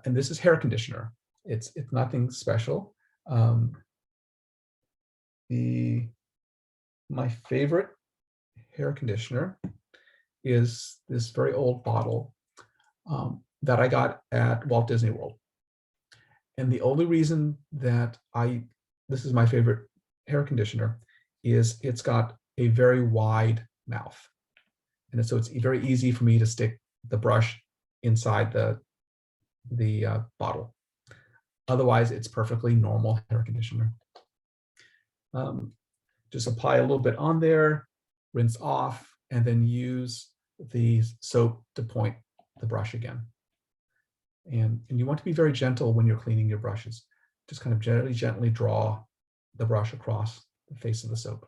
And this is hair conditioner. It's nothing special. My favorite hair conditioner is this very old bottle that I got at Walt Disney World. And the only reason that this is my favorite hair conditioner is it's got a very wide mouth. And so it's very easy for me to stick the brush inside the bottle. Otherwise, it's perfectly normal hair conditioner. Just apply a little bit on there, rinse off, and then use the soap to point the brush again. And you want to be very gentle when you're cleaning your brushes. Just kind of gently draw the brush across the face of the soap.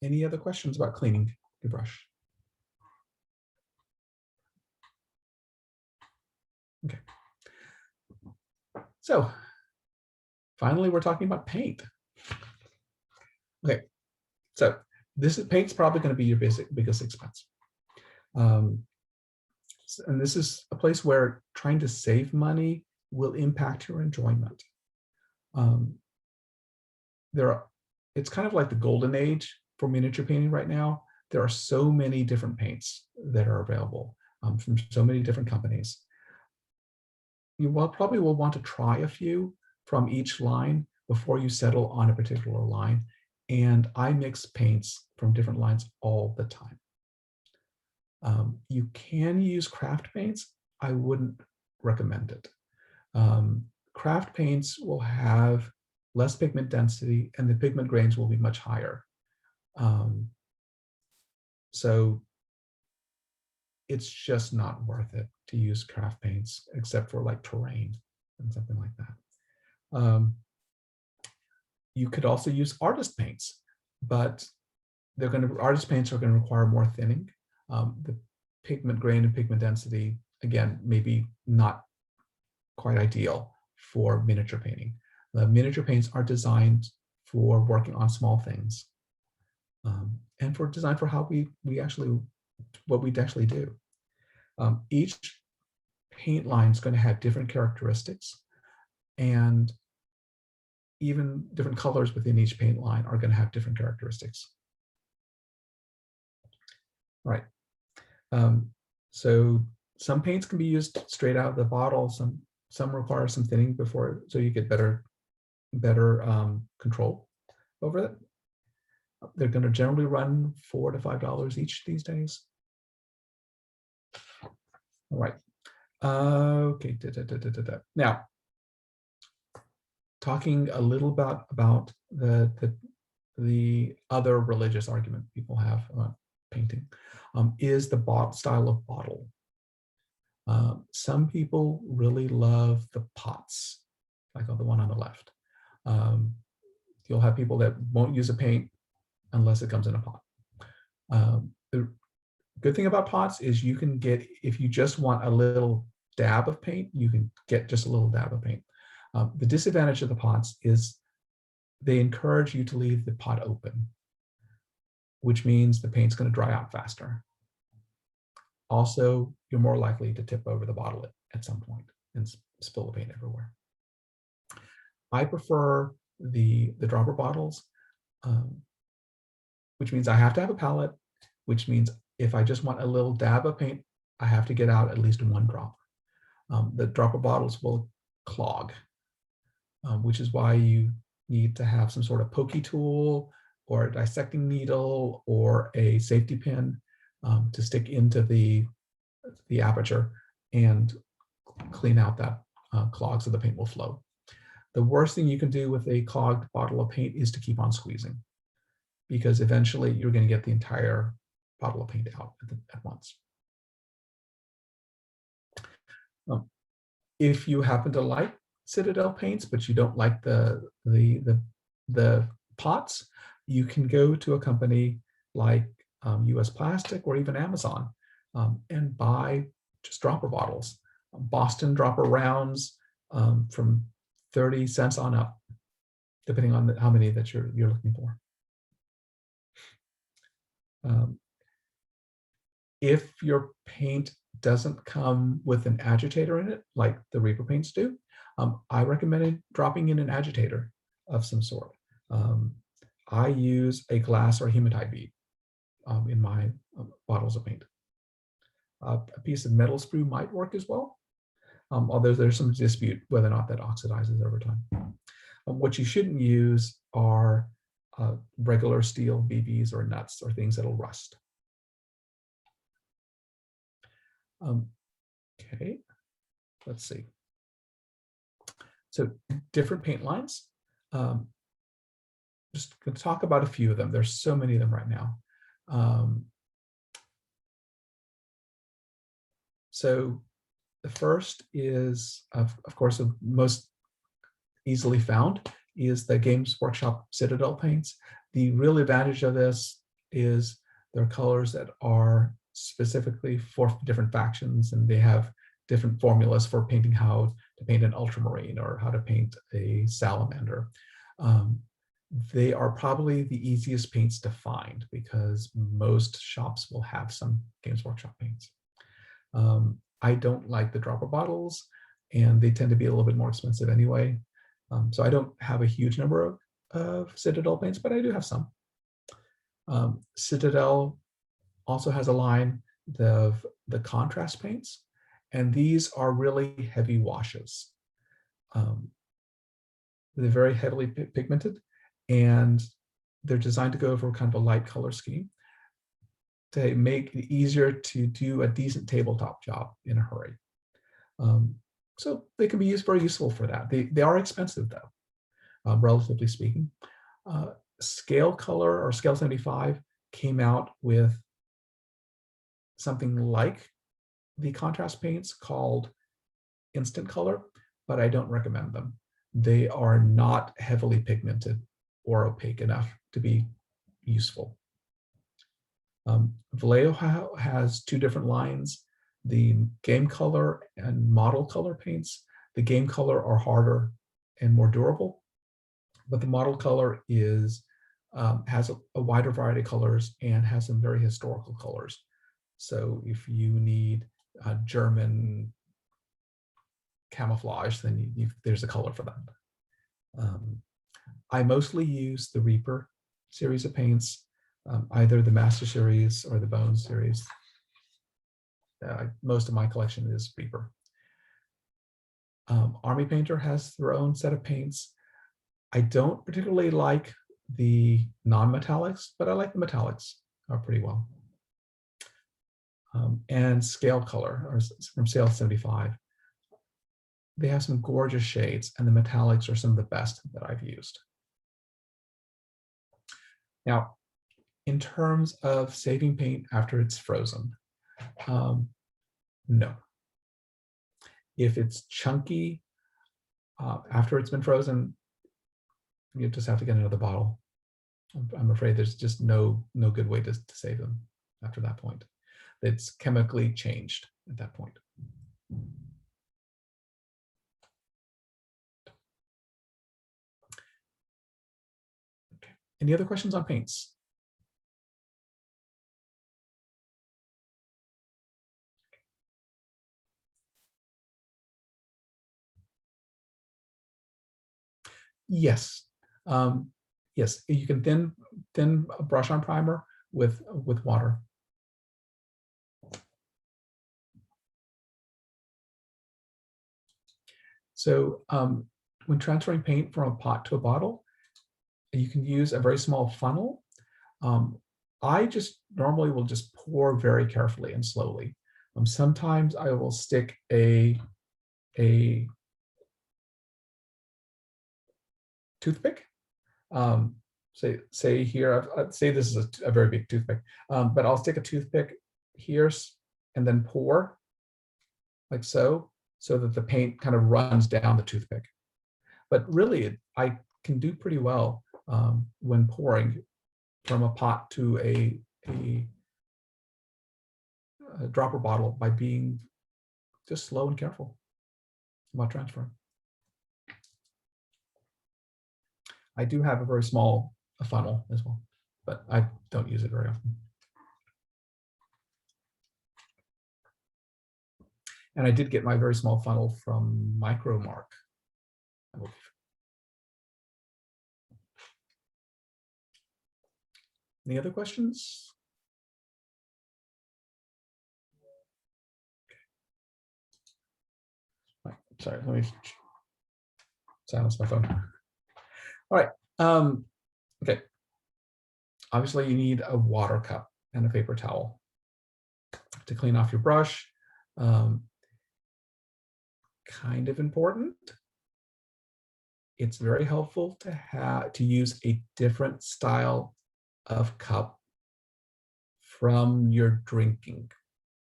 Any other questions about cleaning your brush? Okay. So finally, we're talking about paint. Okay, so paint's probably going to be your biggest expense. and this is a place where trying to save money will impact your enjoyment. It's kind of like the golden age for miniature painting right now. There are so many different paints that are available from so many different companies. You probably will want to try a few from each line before you settle on a particular line. And I mix paints from different lines all the time. You can use craft paints. I wouldn't recommend it. Craft paints will have less pigment density and the pigment grains will be much higher. So it's just not worth it to use craft paints except for like terrain and something like that. You could also use artist paints, but artist paints are going to require more thinning. The pigment grain and pigment density, again, maybe not quite ideal for miniature painting. The miniature paints are designed for working on small things and for design for how what we actually do. Each paint line is going to have different characteristics, and even different colors within each paint line are going to have different characteristics. Right. So some paints can be used straight out of the bottle. Some require some thinning so you get better control over it. They're going to generally run $4 to $5 each these days. All right. Okay. Now, talking a little about the other religious argument people have about painting is the style of bottle. Some people really love the pots, like the one on the left. You'll have people that won't use a paint unless it comes in a pot. The good thing about pots is you can get, if you just want a little dab of paint, you can get just a little dab of paint. The disadvantage of the pots is they encourage you to leave the pot open, which means the paint's going to dry out faster. Also, you're more likely to tip over the bottle at some point and spill the paint everywhere. I prefer the dropper bottles, which means I have to have a palette, which means if I just want a little dab of paint, I have to get out at least one drop. The dropper bottles will clog, which is why you need to have some sort of pokey tool or a dissecting needle or a safety pin to stick into the aperture and clean out that clog so the paint will flow. The worst thing you can do with a clogged bottle of paint is to keep on squeezing, because eventually you're going to get the entire bottle of paint out at once. If you happen to like Citadel paints, but you don't like the pots, you can go to a company like US Plastic or even Amazon and buy just dropper bottles. Boston dropper rounds from 30 cents on up, depending on how many that you're looking for. If your paint doesn't come with an agitator in it, like the Reaper paints do, I recommend dropping in an agitator of some sort. I use a glass or hematite bead in my bottles of paint. A piece of metal sprue might work as well, although there's some dispute whether or not that oxidizes over time. What you shouldn't use are regular steel BBs or nuts or things that'll rust. Okay, let's see. So different paint lines. Just going to talk about a few of them. There's so many of them right now. So the first is, of course, the most easily found is the Games Workshop Citadel paints. The real advantage of this is they're colors that are specifically for different factions, and they have different formulas for painting how to paint an ultramarine or how to paint a salamander. They are probably the easiest paints to find because most shops will have some Games Workshop paints. I don't like the dropper bottles, and they tend to be a little bit more expensive anyway. So I don't have a huge number of Citadel paints, but I do have some. Citadel also has a line of the contrast paints, and these are really heavy washes. They're very heavily pigmented, and they're designed to go over kind of a light color scheme to make it easier to do a decent tabletop job in a hurry. So they can be very useful for that. They are expensive though, relatively speaking. Scale Color or Scale 75 came out with something like the contrast paints called Instant Color, but I don't recommend them. They are not heavily pigmented or opaque enough to be useful. Vallejo has two different lines, the Game Color and Model Color paints. The Game Color are harder and more durable, but the Model Color is has a wider variety of colors and has some very historical colors. So if you need German camouflage, then there's a color for that. I mostly use the Reaper series of paints, either the Master series or the Bone series. Most of my collection is Reaper. Army Painter has their own set of paints. I don't particularly like the non-metallics, but I like the metallics pretty well. And Scale Color, or from Scale 75. They have some gorgeous shades, and the metallics are some of the best that I've used. Now, in terms of saving paint after it's frozen, no. If it's chunky after it's been frozen, you just have to get another bottle. I'm afraid there's just no good way to save them after that point. It's chemically changed at that point. Okay. Any other questions on paints? Yes. Yes, you can thin brush on primer with water. So when transferring paint from a pot to a bottle, you can use a very small funnel. I just normally will just pour very carefully and slowly. Sometimes I will stick a toothpick. Say here, I'd say this is a very big toothpick, but I'll stick a toothpick here and then pour like so that the paint kind of runs down the toothpick. But really, I can do pretty well when pouring from a pot to a dropper bottle by being just slow and careful about transferring. I do have a very small funnel as well, but I don't use it very often. And I did get my very small funnel from Micromark, I believe. Any other questions? Okay. Sorry, let me silence my phone. All right. Okay. Obviously, you need a water cup and a paper towel to clean off your brush. Kind of important. It's very helpful to use a different style of cup from your drinking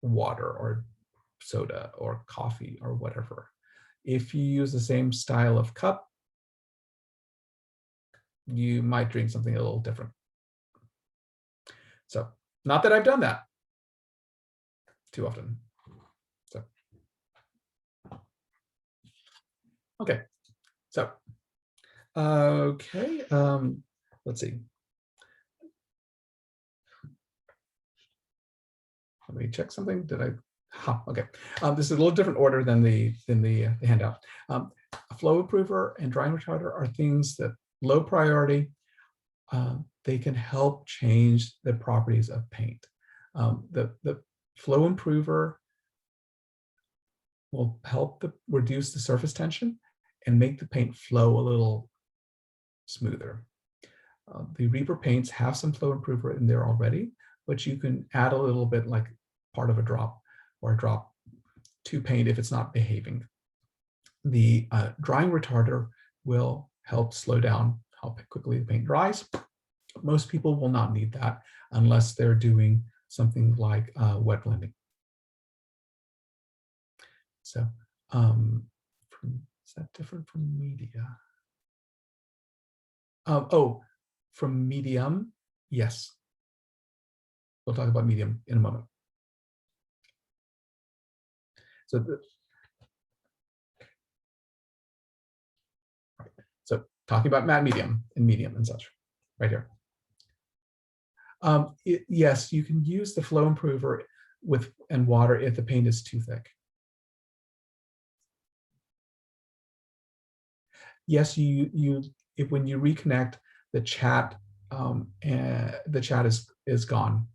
water or soda or coffee or whatever. If you use the same style of cup, you might drink something a little different. So, not that I've done that too often. So, okay. So, okay. Let's see. Let me check something. Did I Okay, this is a little different order than the handout. A flow improver and drying retarder are things that low priority. They can help change the properties of paint. The flow improver will help reduce the surface tension and make the paint flow a little smoother. The Reaper paints have some flow improver in there already, but you can add a little bit, like part of a drop or a drop to paint if it's not behaving. The drying retarder will help slow down how quickly the paint dries. Most people will not need that unless they're doing something like wet blending. So is that different from media? Oh, from medium, yes. We'll talk about medium in a moment. So talking about matte medium and medium and such, right here. Yes, you can use the flow improver and water if the paint is too thick. Yes, if when you reconnect, the chat is gone.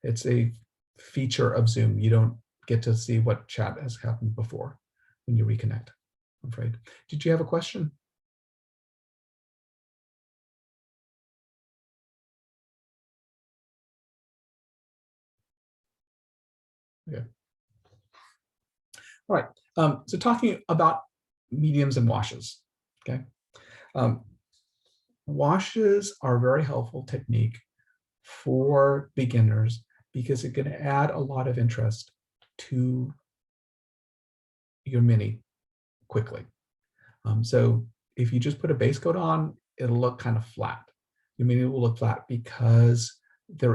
It's a feature of Zoom. You don't get to see what chat has happened before when you reconnect, I'm afraid. Did you have a question? Okay. All right. So talking about mediums and washes. Okay. Washes are a very helpful technique for beginners because it can add a lot of interest to your mini quickly. So if you just put a base coat on, it'll look kind of flat. Your mini will look flat because the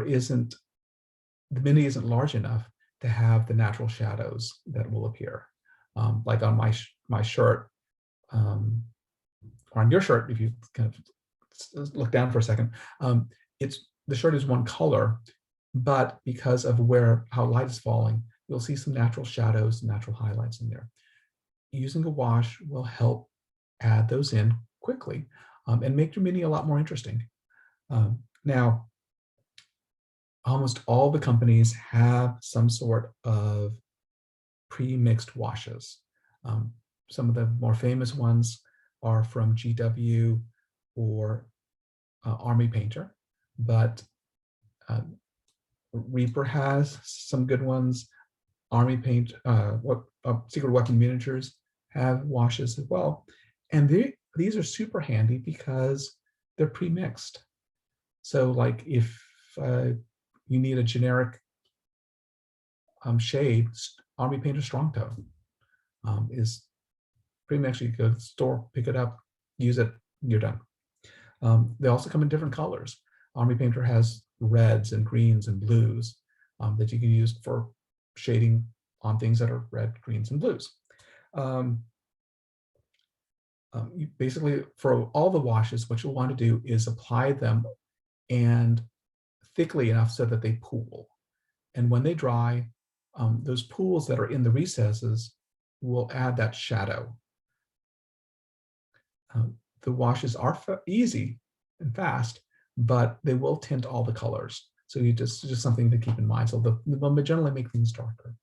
mini isn't large enough to have the natural shadows that will appear. Like on my shirt, or on your shirt, if you kind of look down for a second, the shirt is one color, but because of how light is falling, you'll see some natural shadows, natural highlights in there. Using a wash will help add those in quickly and make your mini a lot more interesting. Now, almost all the companies have some sort of pre-mixed washes. Some of the more famous ones are from GW or Army Painter, but Reaper has some good ones. Army Paint, Secret Weapon Miniatures have washes as well. And these are super handy because they're pre-mixed. So like if you need a generic shade, Army Painter Strong Tone is pre-mixed. You go to the store, pick it up, use it, you're done. They also come in different colors. Army Painter has reds and greens and blues that you can use for shading on things that are red, greens, and blues. Basically, for all the washes, what you'll want to do is apply them and thickly enough so that they pool. And when they dry, those pools that are in the recesses will add that shadow. The washes are easy and fast, but they will tint all the colors. So just something to keep in mind. So they'll generally make things darker.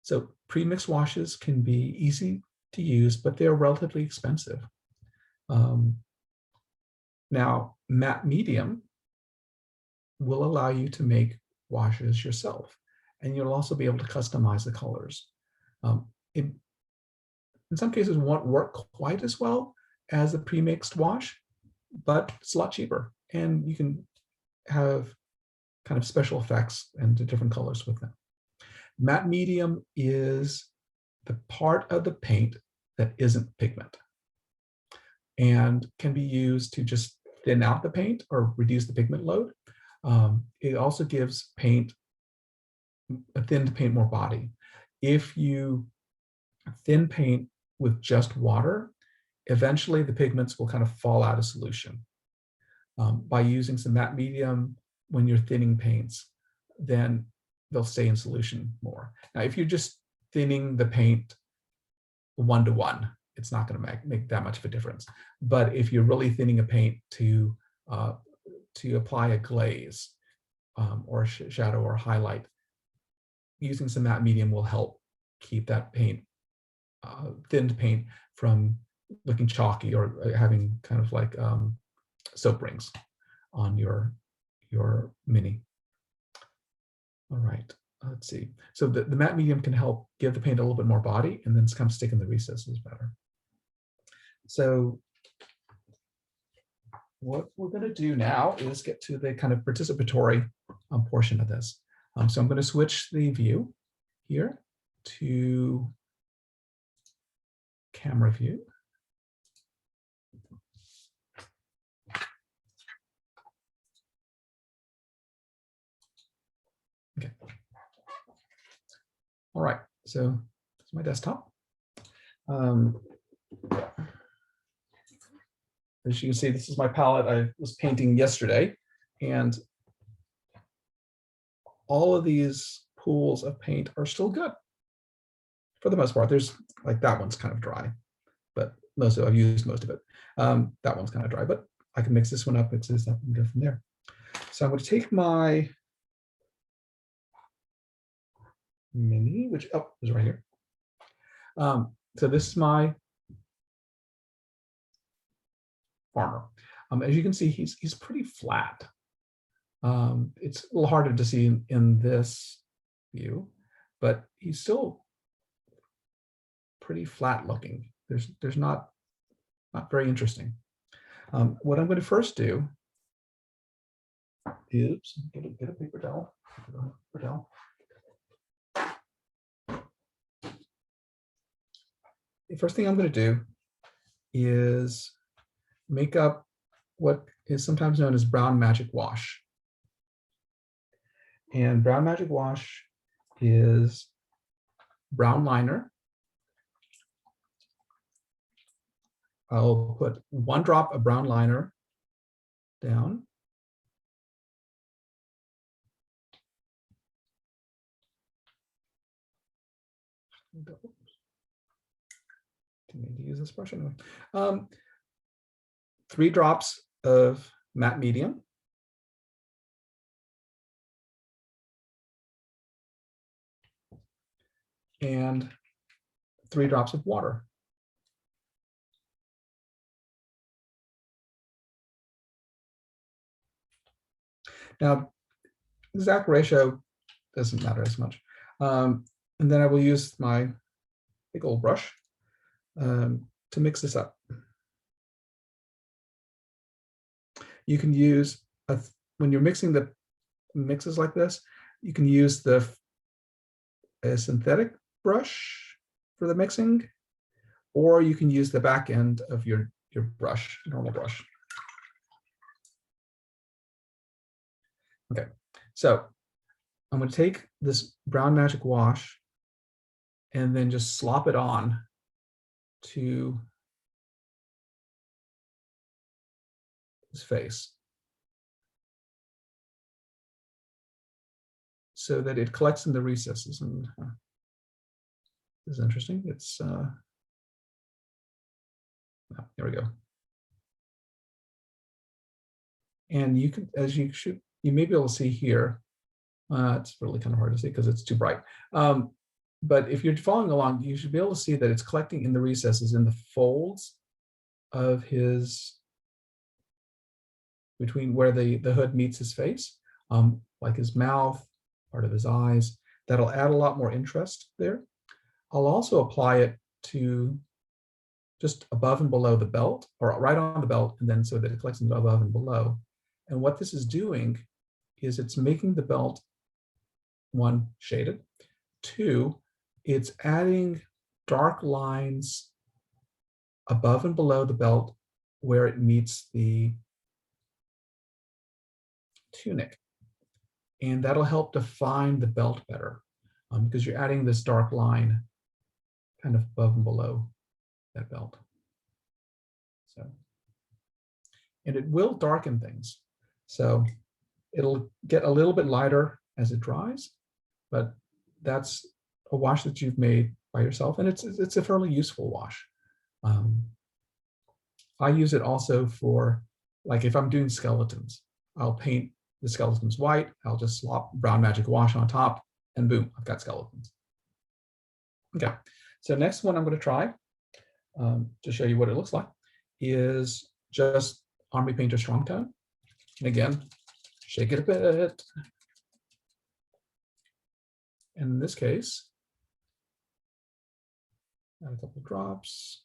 So pre-mixed washes can be easy to use, but they're relatively expensive. Now, matte medium will allow you to make washes yourself, and you'll also be able to customize the colors. In some cases, won't work quite as well as a pre-mixed wash, but it's a lot cheaper, and you can have kind of special effects and different colors with them. Matte medium is the part of the paint that isn't pigment and can be used to just thin out the paint or reduce the pigment load. It also gives a thinned paint more body. If you thin paint with just water, eventually the pigments will kind of fall out of solution. By using some matte medium when you're thinning paints, then they'll stay in solution more. Now, if you're just thinning the paint 1-to-1, it's not going to make that much of a difference. But if you're really thinning a paint to apply a glaze or a shadow or highlight, using some matte medium will help keep that paint, thinned paint, from looking chalky or having kind of like soap rings on your mini. All right, let's see. So the matte medium can help give the paint a little bit more body and then kind of stick in the recesses better. So what we're going to do now is get to the kind of participatory portion of this. So I'm going to switch the view here to camera view. Okay. All right, so this is my desktop. As you can see, this is my palette I was painting yesterday, and all of these pools of paint are still good for the most part. There's like that one's kind of dry, but I've used most of it. That one's kind of dry, but I can mix this one up, mix this up, and go from there. So I'm going to take my mini, which is right here. So this is my farmer. As you can see, he's pretty flat. It's a little harder to see in this view, but he's still pretty flat looking. There's not very interesting. What I'm going to first do is get a paper towel. The first thing I'm going to do is make up what is sometimes known as brown magic wash. And brown magic wash is brown liner. I'll put 1 drop of brown liner down. Didn't need to use this brush anyway. 3 drops of matte medium. And 3 drops of water. Now, exact ratio doesn't matter as much. And then I will use my big old brush to mix this up. You can use, when you're mixing the mixes like this, you can use a synthetic brush for the mixing, or you can use the back end of your brush, normal brush. Okay, so I'm going to take this brown magic wash and then just slop it on to his face so that it collects in the recesses. And this is interesting. It's there we go. And you can, you may be able to see here. It's really kind of hard to see because it's too bright. But if you're following along, you should be able to see that it's collecting in the recesses, in the folds of his, between where the hood meets his face, like his mouth, part of his eyes. That'll add a lot more interest there. I'll also apply it to just above and below the belt, or right on the belt, and then so that it collects above and below. And what this is doing is it's making the belt, 1, shaded, 2, it's adding dark lines above and below the belt where it meets the tunic. And that'll help define the belt better because you're adding this dark line kind of above and below that belt. So, and it will darken things. So it'll get a little bit lighter as it dries, but that's a wash that you've made by yourself, and it's a fairly useful wash. I use it also for, like, if I'm doing skeletons, I'll paint the skeletons white, I'll just slop brown magic wash on top, and boom, I've got skeletons. Okay, so next one I'm going to try, to show you what it looks like, is just Army Painter Strong Tone. And again, shake it a bit. And in this case, add a couple drops.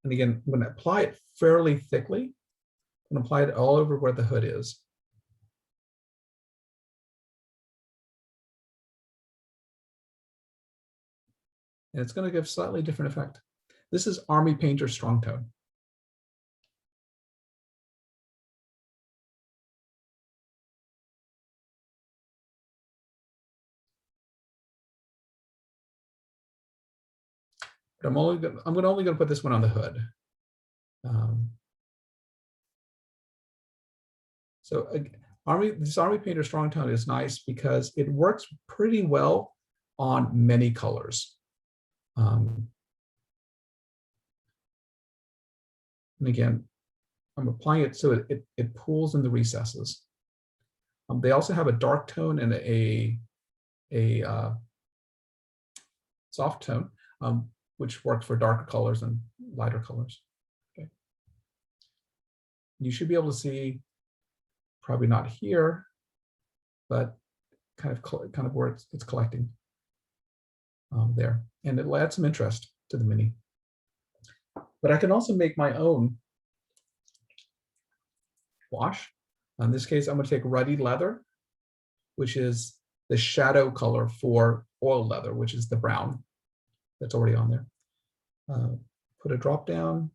And again, I'm going to apply it fairly thickly. I'm going to apply it all over where the hood is. And it's going to give a slightly different effect. This is Army Painter Strong Tone. But I'm only going to put this one on the hood. So this Army Painter Strong Tone is nice because it works pretty well on many colors. And again, I'm applying it so it pulls in the recesses. They also have a dark tone and a soft tone, which works for darker colors and lighter colors. Okay. You should be able to see, probably not here, but kind of where it's collecting there, and it'll add some interest to the mini. But I can also make my own wash. In this case, I'm going to take Ruddy Leather, which is the shadow color for oil leather, which is the brown that's already on there. Put a drop down,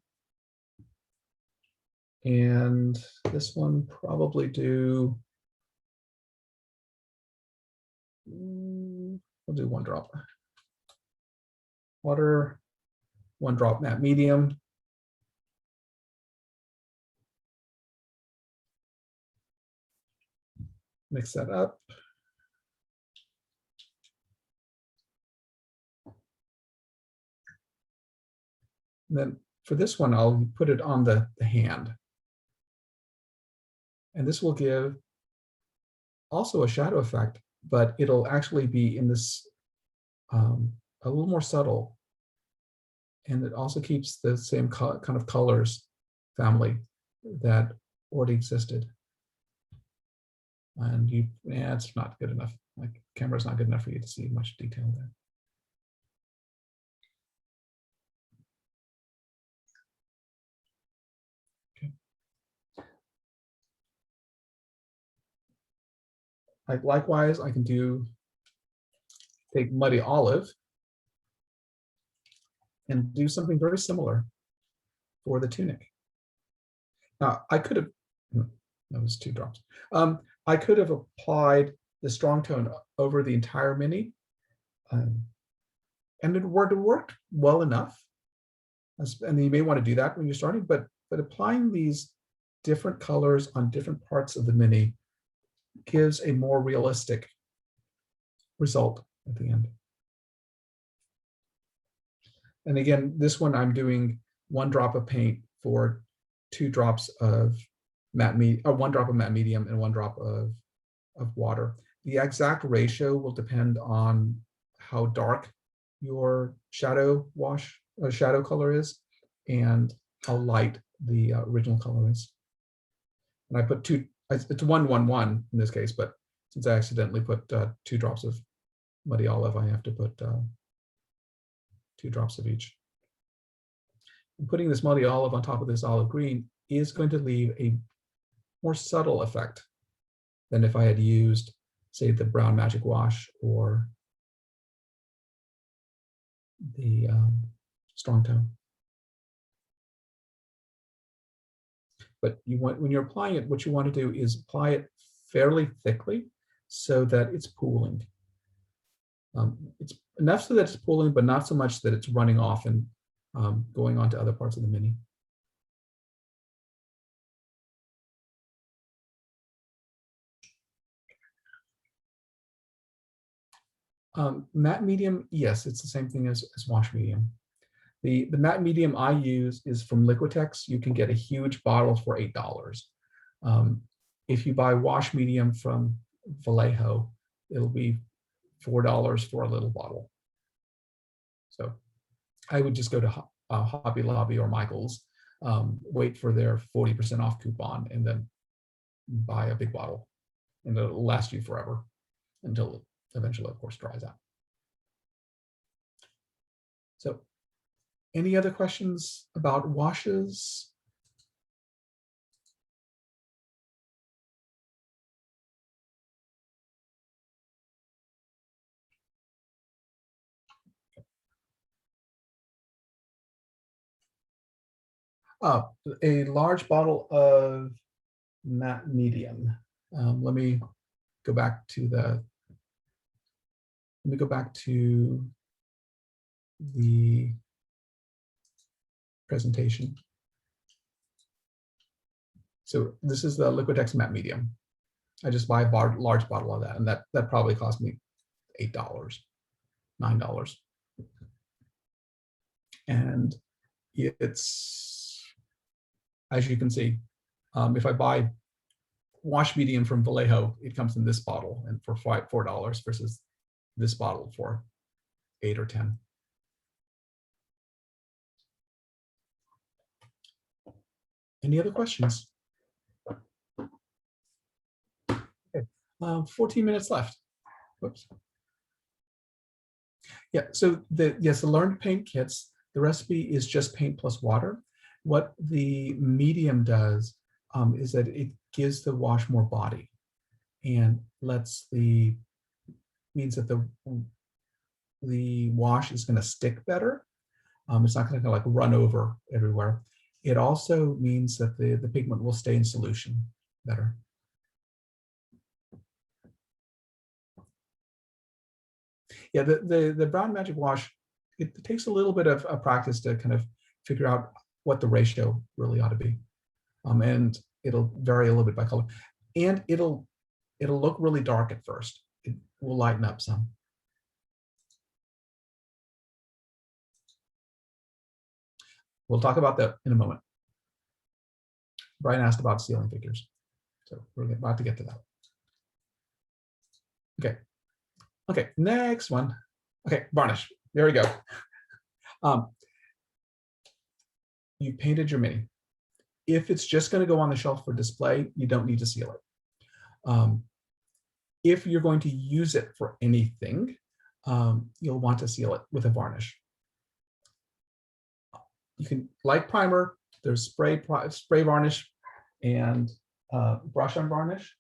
and this one probably do, we'll do 1 drop. Water, 1 drop matte medium. Mix that up. And then for this one, I'll put it on the hand. And this will give also a shadow effect, but it'll actually be in this a little more subtle. And it also keeps the same kind of colors family that already existed. And it's not good enough. Like, camera's not good enough for you to see much detail there. Likewise, I can take Muddy Olive and do something very similar for the tunic. Now, I could have, that was 2 drops. I could have applied the strong tone over the entire mini, and it worked well enough. And you may want to do that when you're starting, but applying these different colors on different parts of the mini gives a more realistic result at the end. And again, this one I'm doing 1 drop of paint for 2 drops of matte medium, or 1 drop of matte medium and 1 drop of water. The exact ratio will depend on how dark your shadow wash or shadow color is and how light the original color is. And I put 2. It's 1, 1, 1 in this case, but since I accidentally put 2 drops of Muddy Olive, I have to put 2 drops of each. And putting this Muddy Olive on top of this olive green is going to leave a more subtle effect than if I had used, say, the brown magic wash or the strong tone. But when you're applying it, what you want to do is apply it fairly thickly so that it's pooling. It's enough so that it's pooling, but not so much that it's running off and going on to other parts of the mini. Matte medium, yes, it's the same thing as wash medium. The matte medium I use is from Liquitex. You can get a huge bottle for $8. If you buy wash medium from Vallejo, it'll be $4 for a little bottle. So I would just go to Hobby Lobby or Michael's, wait for their 40% off coupon, and then buy a big bottle, and it'll last you forever until it eventually, of course, dries out. So any other questions about washes? A large bottle of matte medium. Let me go back to the presentation. So this is the Liquitex matte medium. I just buy a large bottle of that, and that probably cost me $8, $9. And it's, as you can see, if I buy wash medium from Vallejo, it comes in this bottle and for $4 versus this bottle for 8 or 10. Any other questions? Okay. 14 minutes left. Whoops. Yeah, so the Learn to Paint kits, the recipe is just paint plus water. What the medium does is that it gives the wash more body and means that the wash is going to stick better. It's not going to like run over everywhere. It also means that the pigment will stay in solution better. Yeah, the Brown Magic wash, it takes a little bit of practice to kind of figure out what the ratio really ought to be. And it'll vary a little bit by color. And it'll look really dark at first. It will lighten up some. We'll talk about that in a moment. Brian asked about sealing figures, so we're about to get to that. Okay. Okay, next one. Okay, varnish. There we go. You painted your mini. If it's just going to go on the shelf for display, you don't need to seal it. If you're going to use it for anything, you'll want to seal it with a varnish. You can, like primer, there's spray varnish and brush on varnish.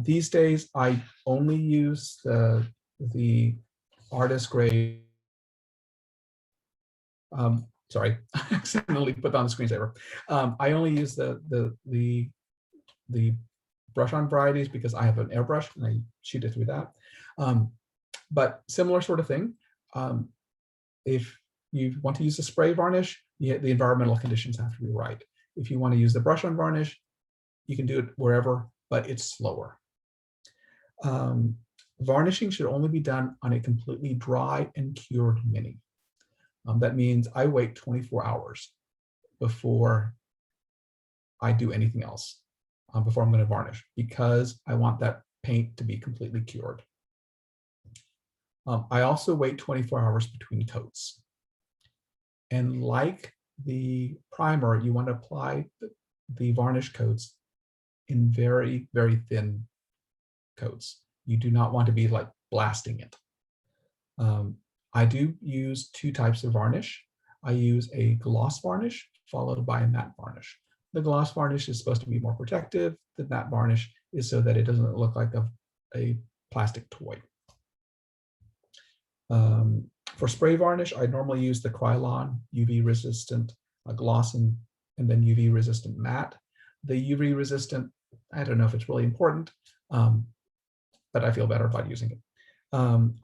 These days, I only use the artist grade. Sorry, I accidentally put on the screensaver. I only use the brush on varieties because I have an airbrush and I shoot it through that. But similar sort of thing. If you want to use a spray varnish, the environmental conditions have to be right. If you want to use the brush on varnish, you can do it wherever, but it's slower. Varnishing should only be done on a completely dry and cured mini. That means I wait 24 hours before I do anything else, before I'm going to varnish, because I want that paint to be completely cured. I also wait 24 hours between coats. And like the primer, you want to apply the varnish coats in very, very thin coats. You do not want to be like blasting it. I do use two types of varnish. I use a gloss varnish followed by a matte varnish. The gloss varnish is supposed to be more protective. The matte varnish is so that it doesn't look like a plastic toy. For spray varnish, I normally use the Krylon UV resistant gloss and then UV resistant matte. The UV resistant, I don't know if it's really important, but I feel better about using it.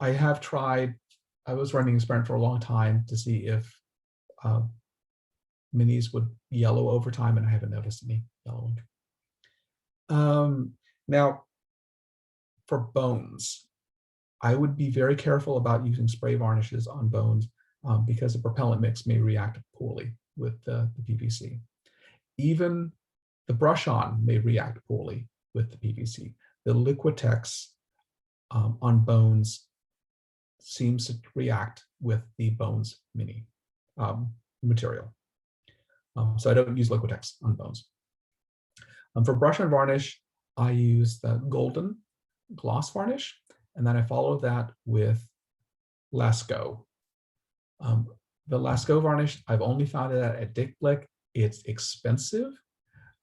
I have tried, I was running an experiment for a long time to see if minis would yellow over time, and I haven't noticed any yellowing. Now, for bones, I would be very careful about using spray varnishes on bones because the propellant mix may react poorly with the PVC. Even the brush on may react poorly with the PVC. The Liquitex on bones seems to react with the Bones Mini material. So I don't use Liquitex on bones. For brush on varnish, I use the golden gloss varnish, and then I follow that with Lascaux. The Lascaux varnish, I've only found it at Dick Blick. It's expensive,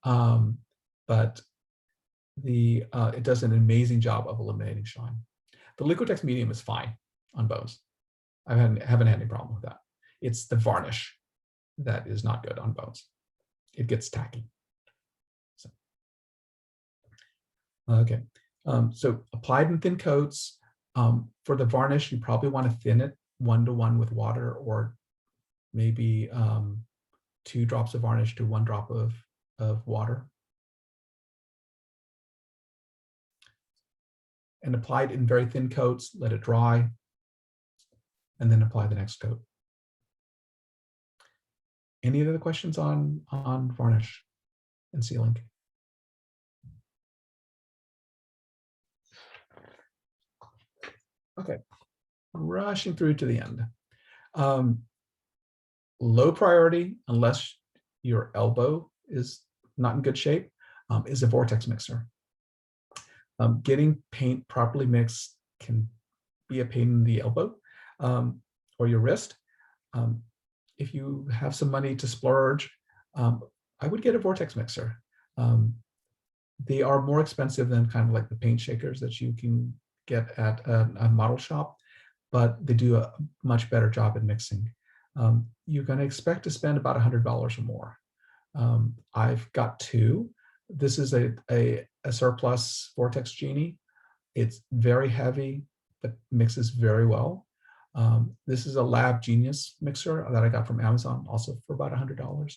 but it does an amazing job of eliminating shine. The Liquitex medium is fine on bones. I haven't had any problem with that. It's the varnish that is not good on bones. It gets tacky. So, okay, so applied in thin coats. For the varnish, you probably want to thin it 1-to-1 with water, or maybe 2 drops of varnish to 1 drop of water. And applied in very thin coats, let it dry, and then apply the next coat. Any other questions on varnish and sealing? Okay, rushing through to the end. Low priority, unless your elbow is not in good shape, is a vortex mixer. Getting paint properly mixed can be a pain in the elbow or your wrist. If you have some money to splurge, I would get a vortex mixer. They are more expensive than kind of like the paint shakers that you can get at a model shop, but they do a much better job at mixing. You're going to expect to spend about $100 or more. I've got 2. This is a surplus Vortex Genie. It's very heavy, but mixes very well. This is a Lab Genius mixer that I got from Amazon, also for about $100.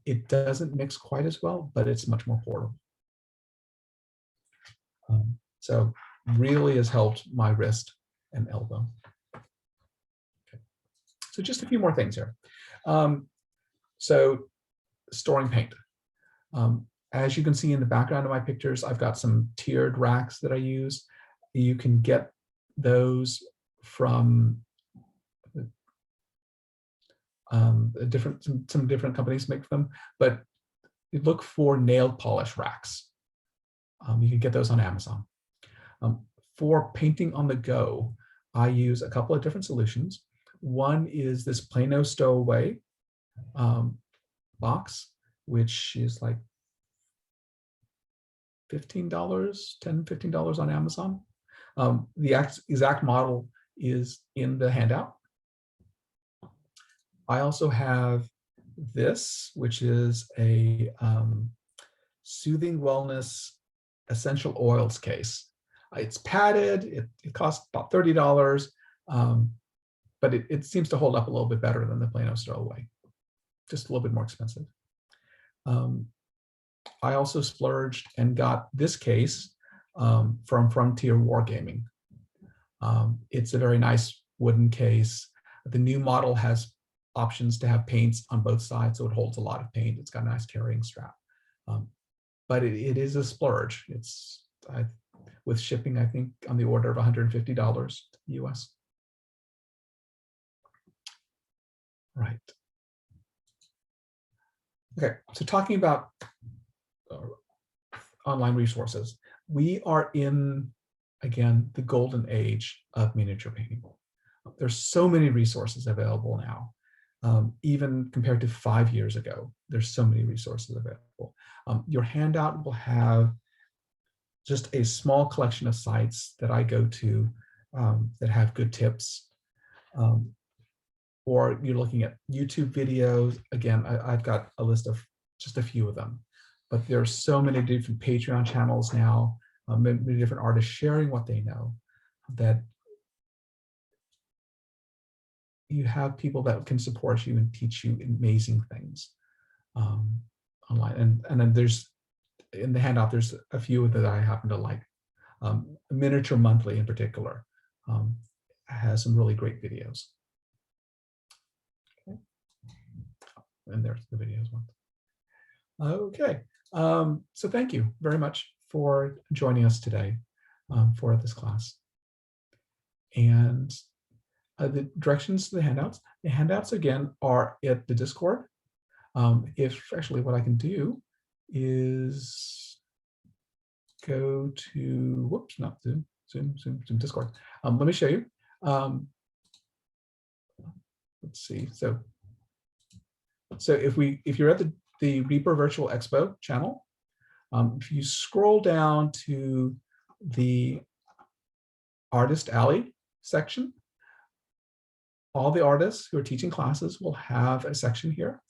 It doesn't mix quite as well, but it's much more portable. So really has helped my wrist and elbow. Okay. So just a few more things here. So storing paint. As you can see in the background of my pictures, I've got some tiered racks that I use. You can get those from some different companies make them, but look for nail polish racks. You can get those on Amazon. For painting on the go, I use a couple of different solutions. One is this Plano Stowaway box, which is like $15, $10-15 on Amazon. The exact model is in the handout. I also have this, which is a Soothing Wellness Essential Oils case. It's padded, it costs about $30, but it seems to hold up a little bit better than the Plano Stowaway, just a little bit more expensive. I also splurged and got this case from Frontier Wargaming. It's a very nice wooden case. The new model has options to have paints on both sides, so it holds a lot of paint. It's got a nice carrying strap. But it is a splurge. It's with shipping, I think, on the order of $150 US. Right. Okay, so talking about online resources, we are in, again, the golden age of miniature painting. There's so many resources available now. Even compared to 5 years ago, there's so many resources available. Your handout will have just a small collection of sites that I go to that have good tips. Or you're looking at YouTube videos. Again, I've got a list of just a few of them, but there are so many different Patreon channels now, many different artists sharing what they know, that you have people that can support you and teach you amazing things online. And then there's, in the handout, there's a few that I happen to like. Miniature Monthly in particular. has some really great videos. Okay. And there's the videos one. Okay, so thank you very much for joining us today for this class. And the directions to the handouts again are at the Discord. If actually what I can do is go to, whoops, not Zoom, Discord. Let me show you. Let's see. So if you're at the Reaper Virtual Expo channel, if you scroll down to the Artist Alley section, all the artists who are teaching classes will have a section here.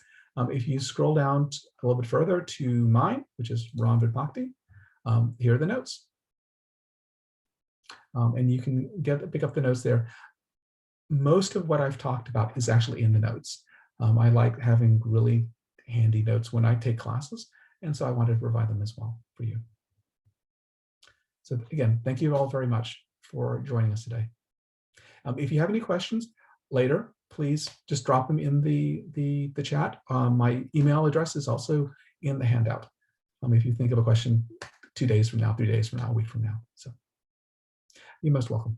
If you scroll down a little bit further to mine, which is Vutpakdi, here are the notes. And you can pick up the notes there. Most of what I've talked about is actually in the notes. I like having really handy notes when I take classes, and so I wanted to provide them as well for you. So again, thank you all very much for joining us today. If you have any questions later, please just drop them in the chat. My email address is also in the handout. If you think of a question 2 days from now, 3 days from now, a week from now. So you're most welcome.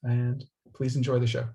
And please enjoy the show.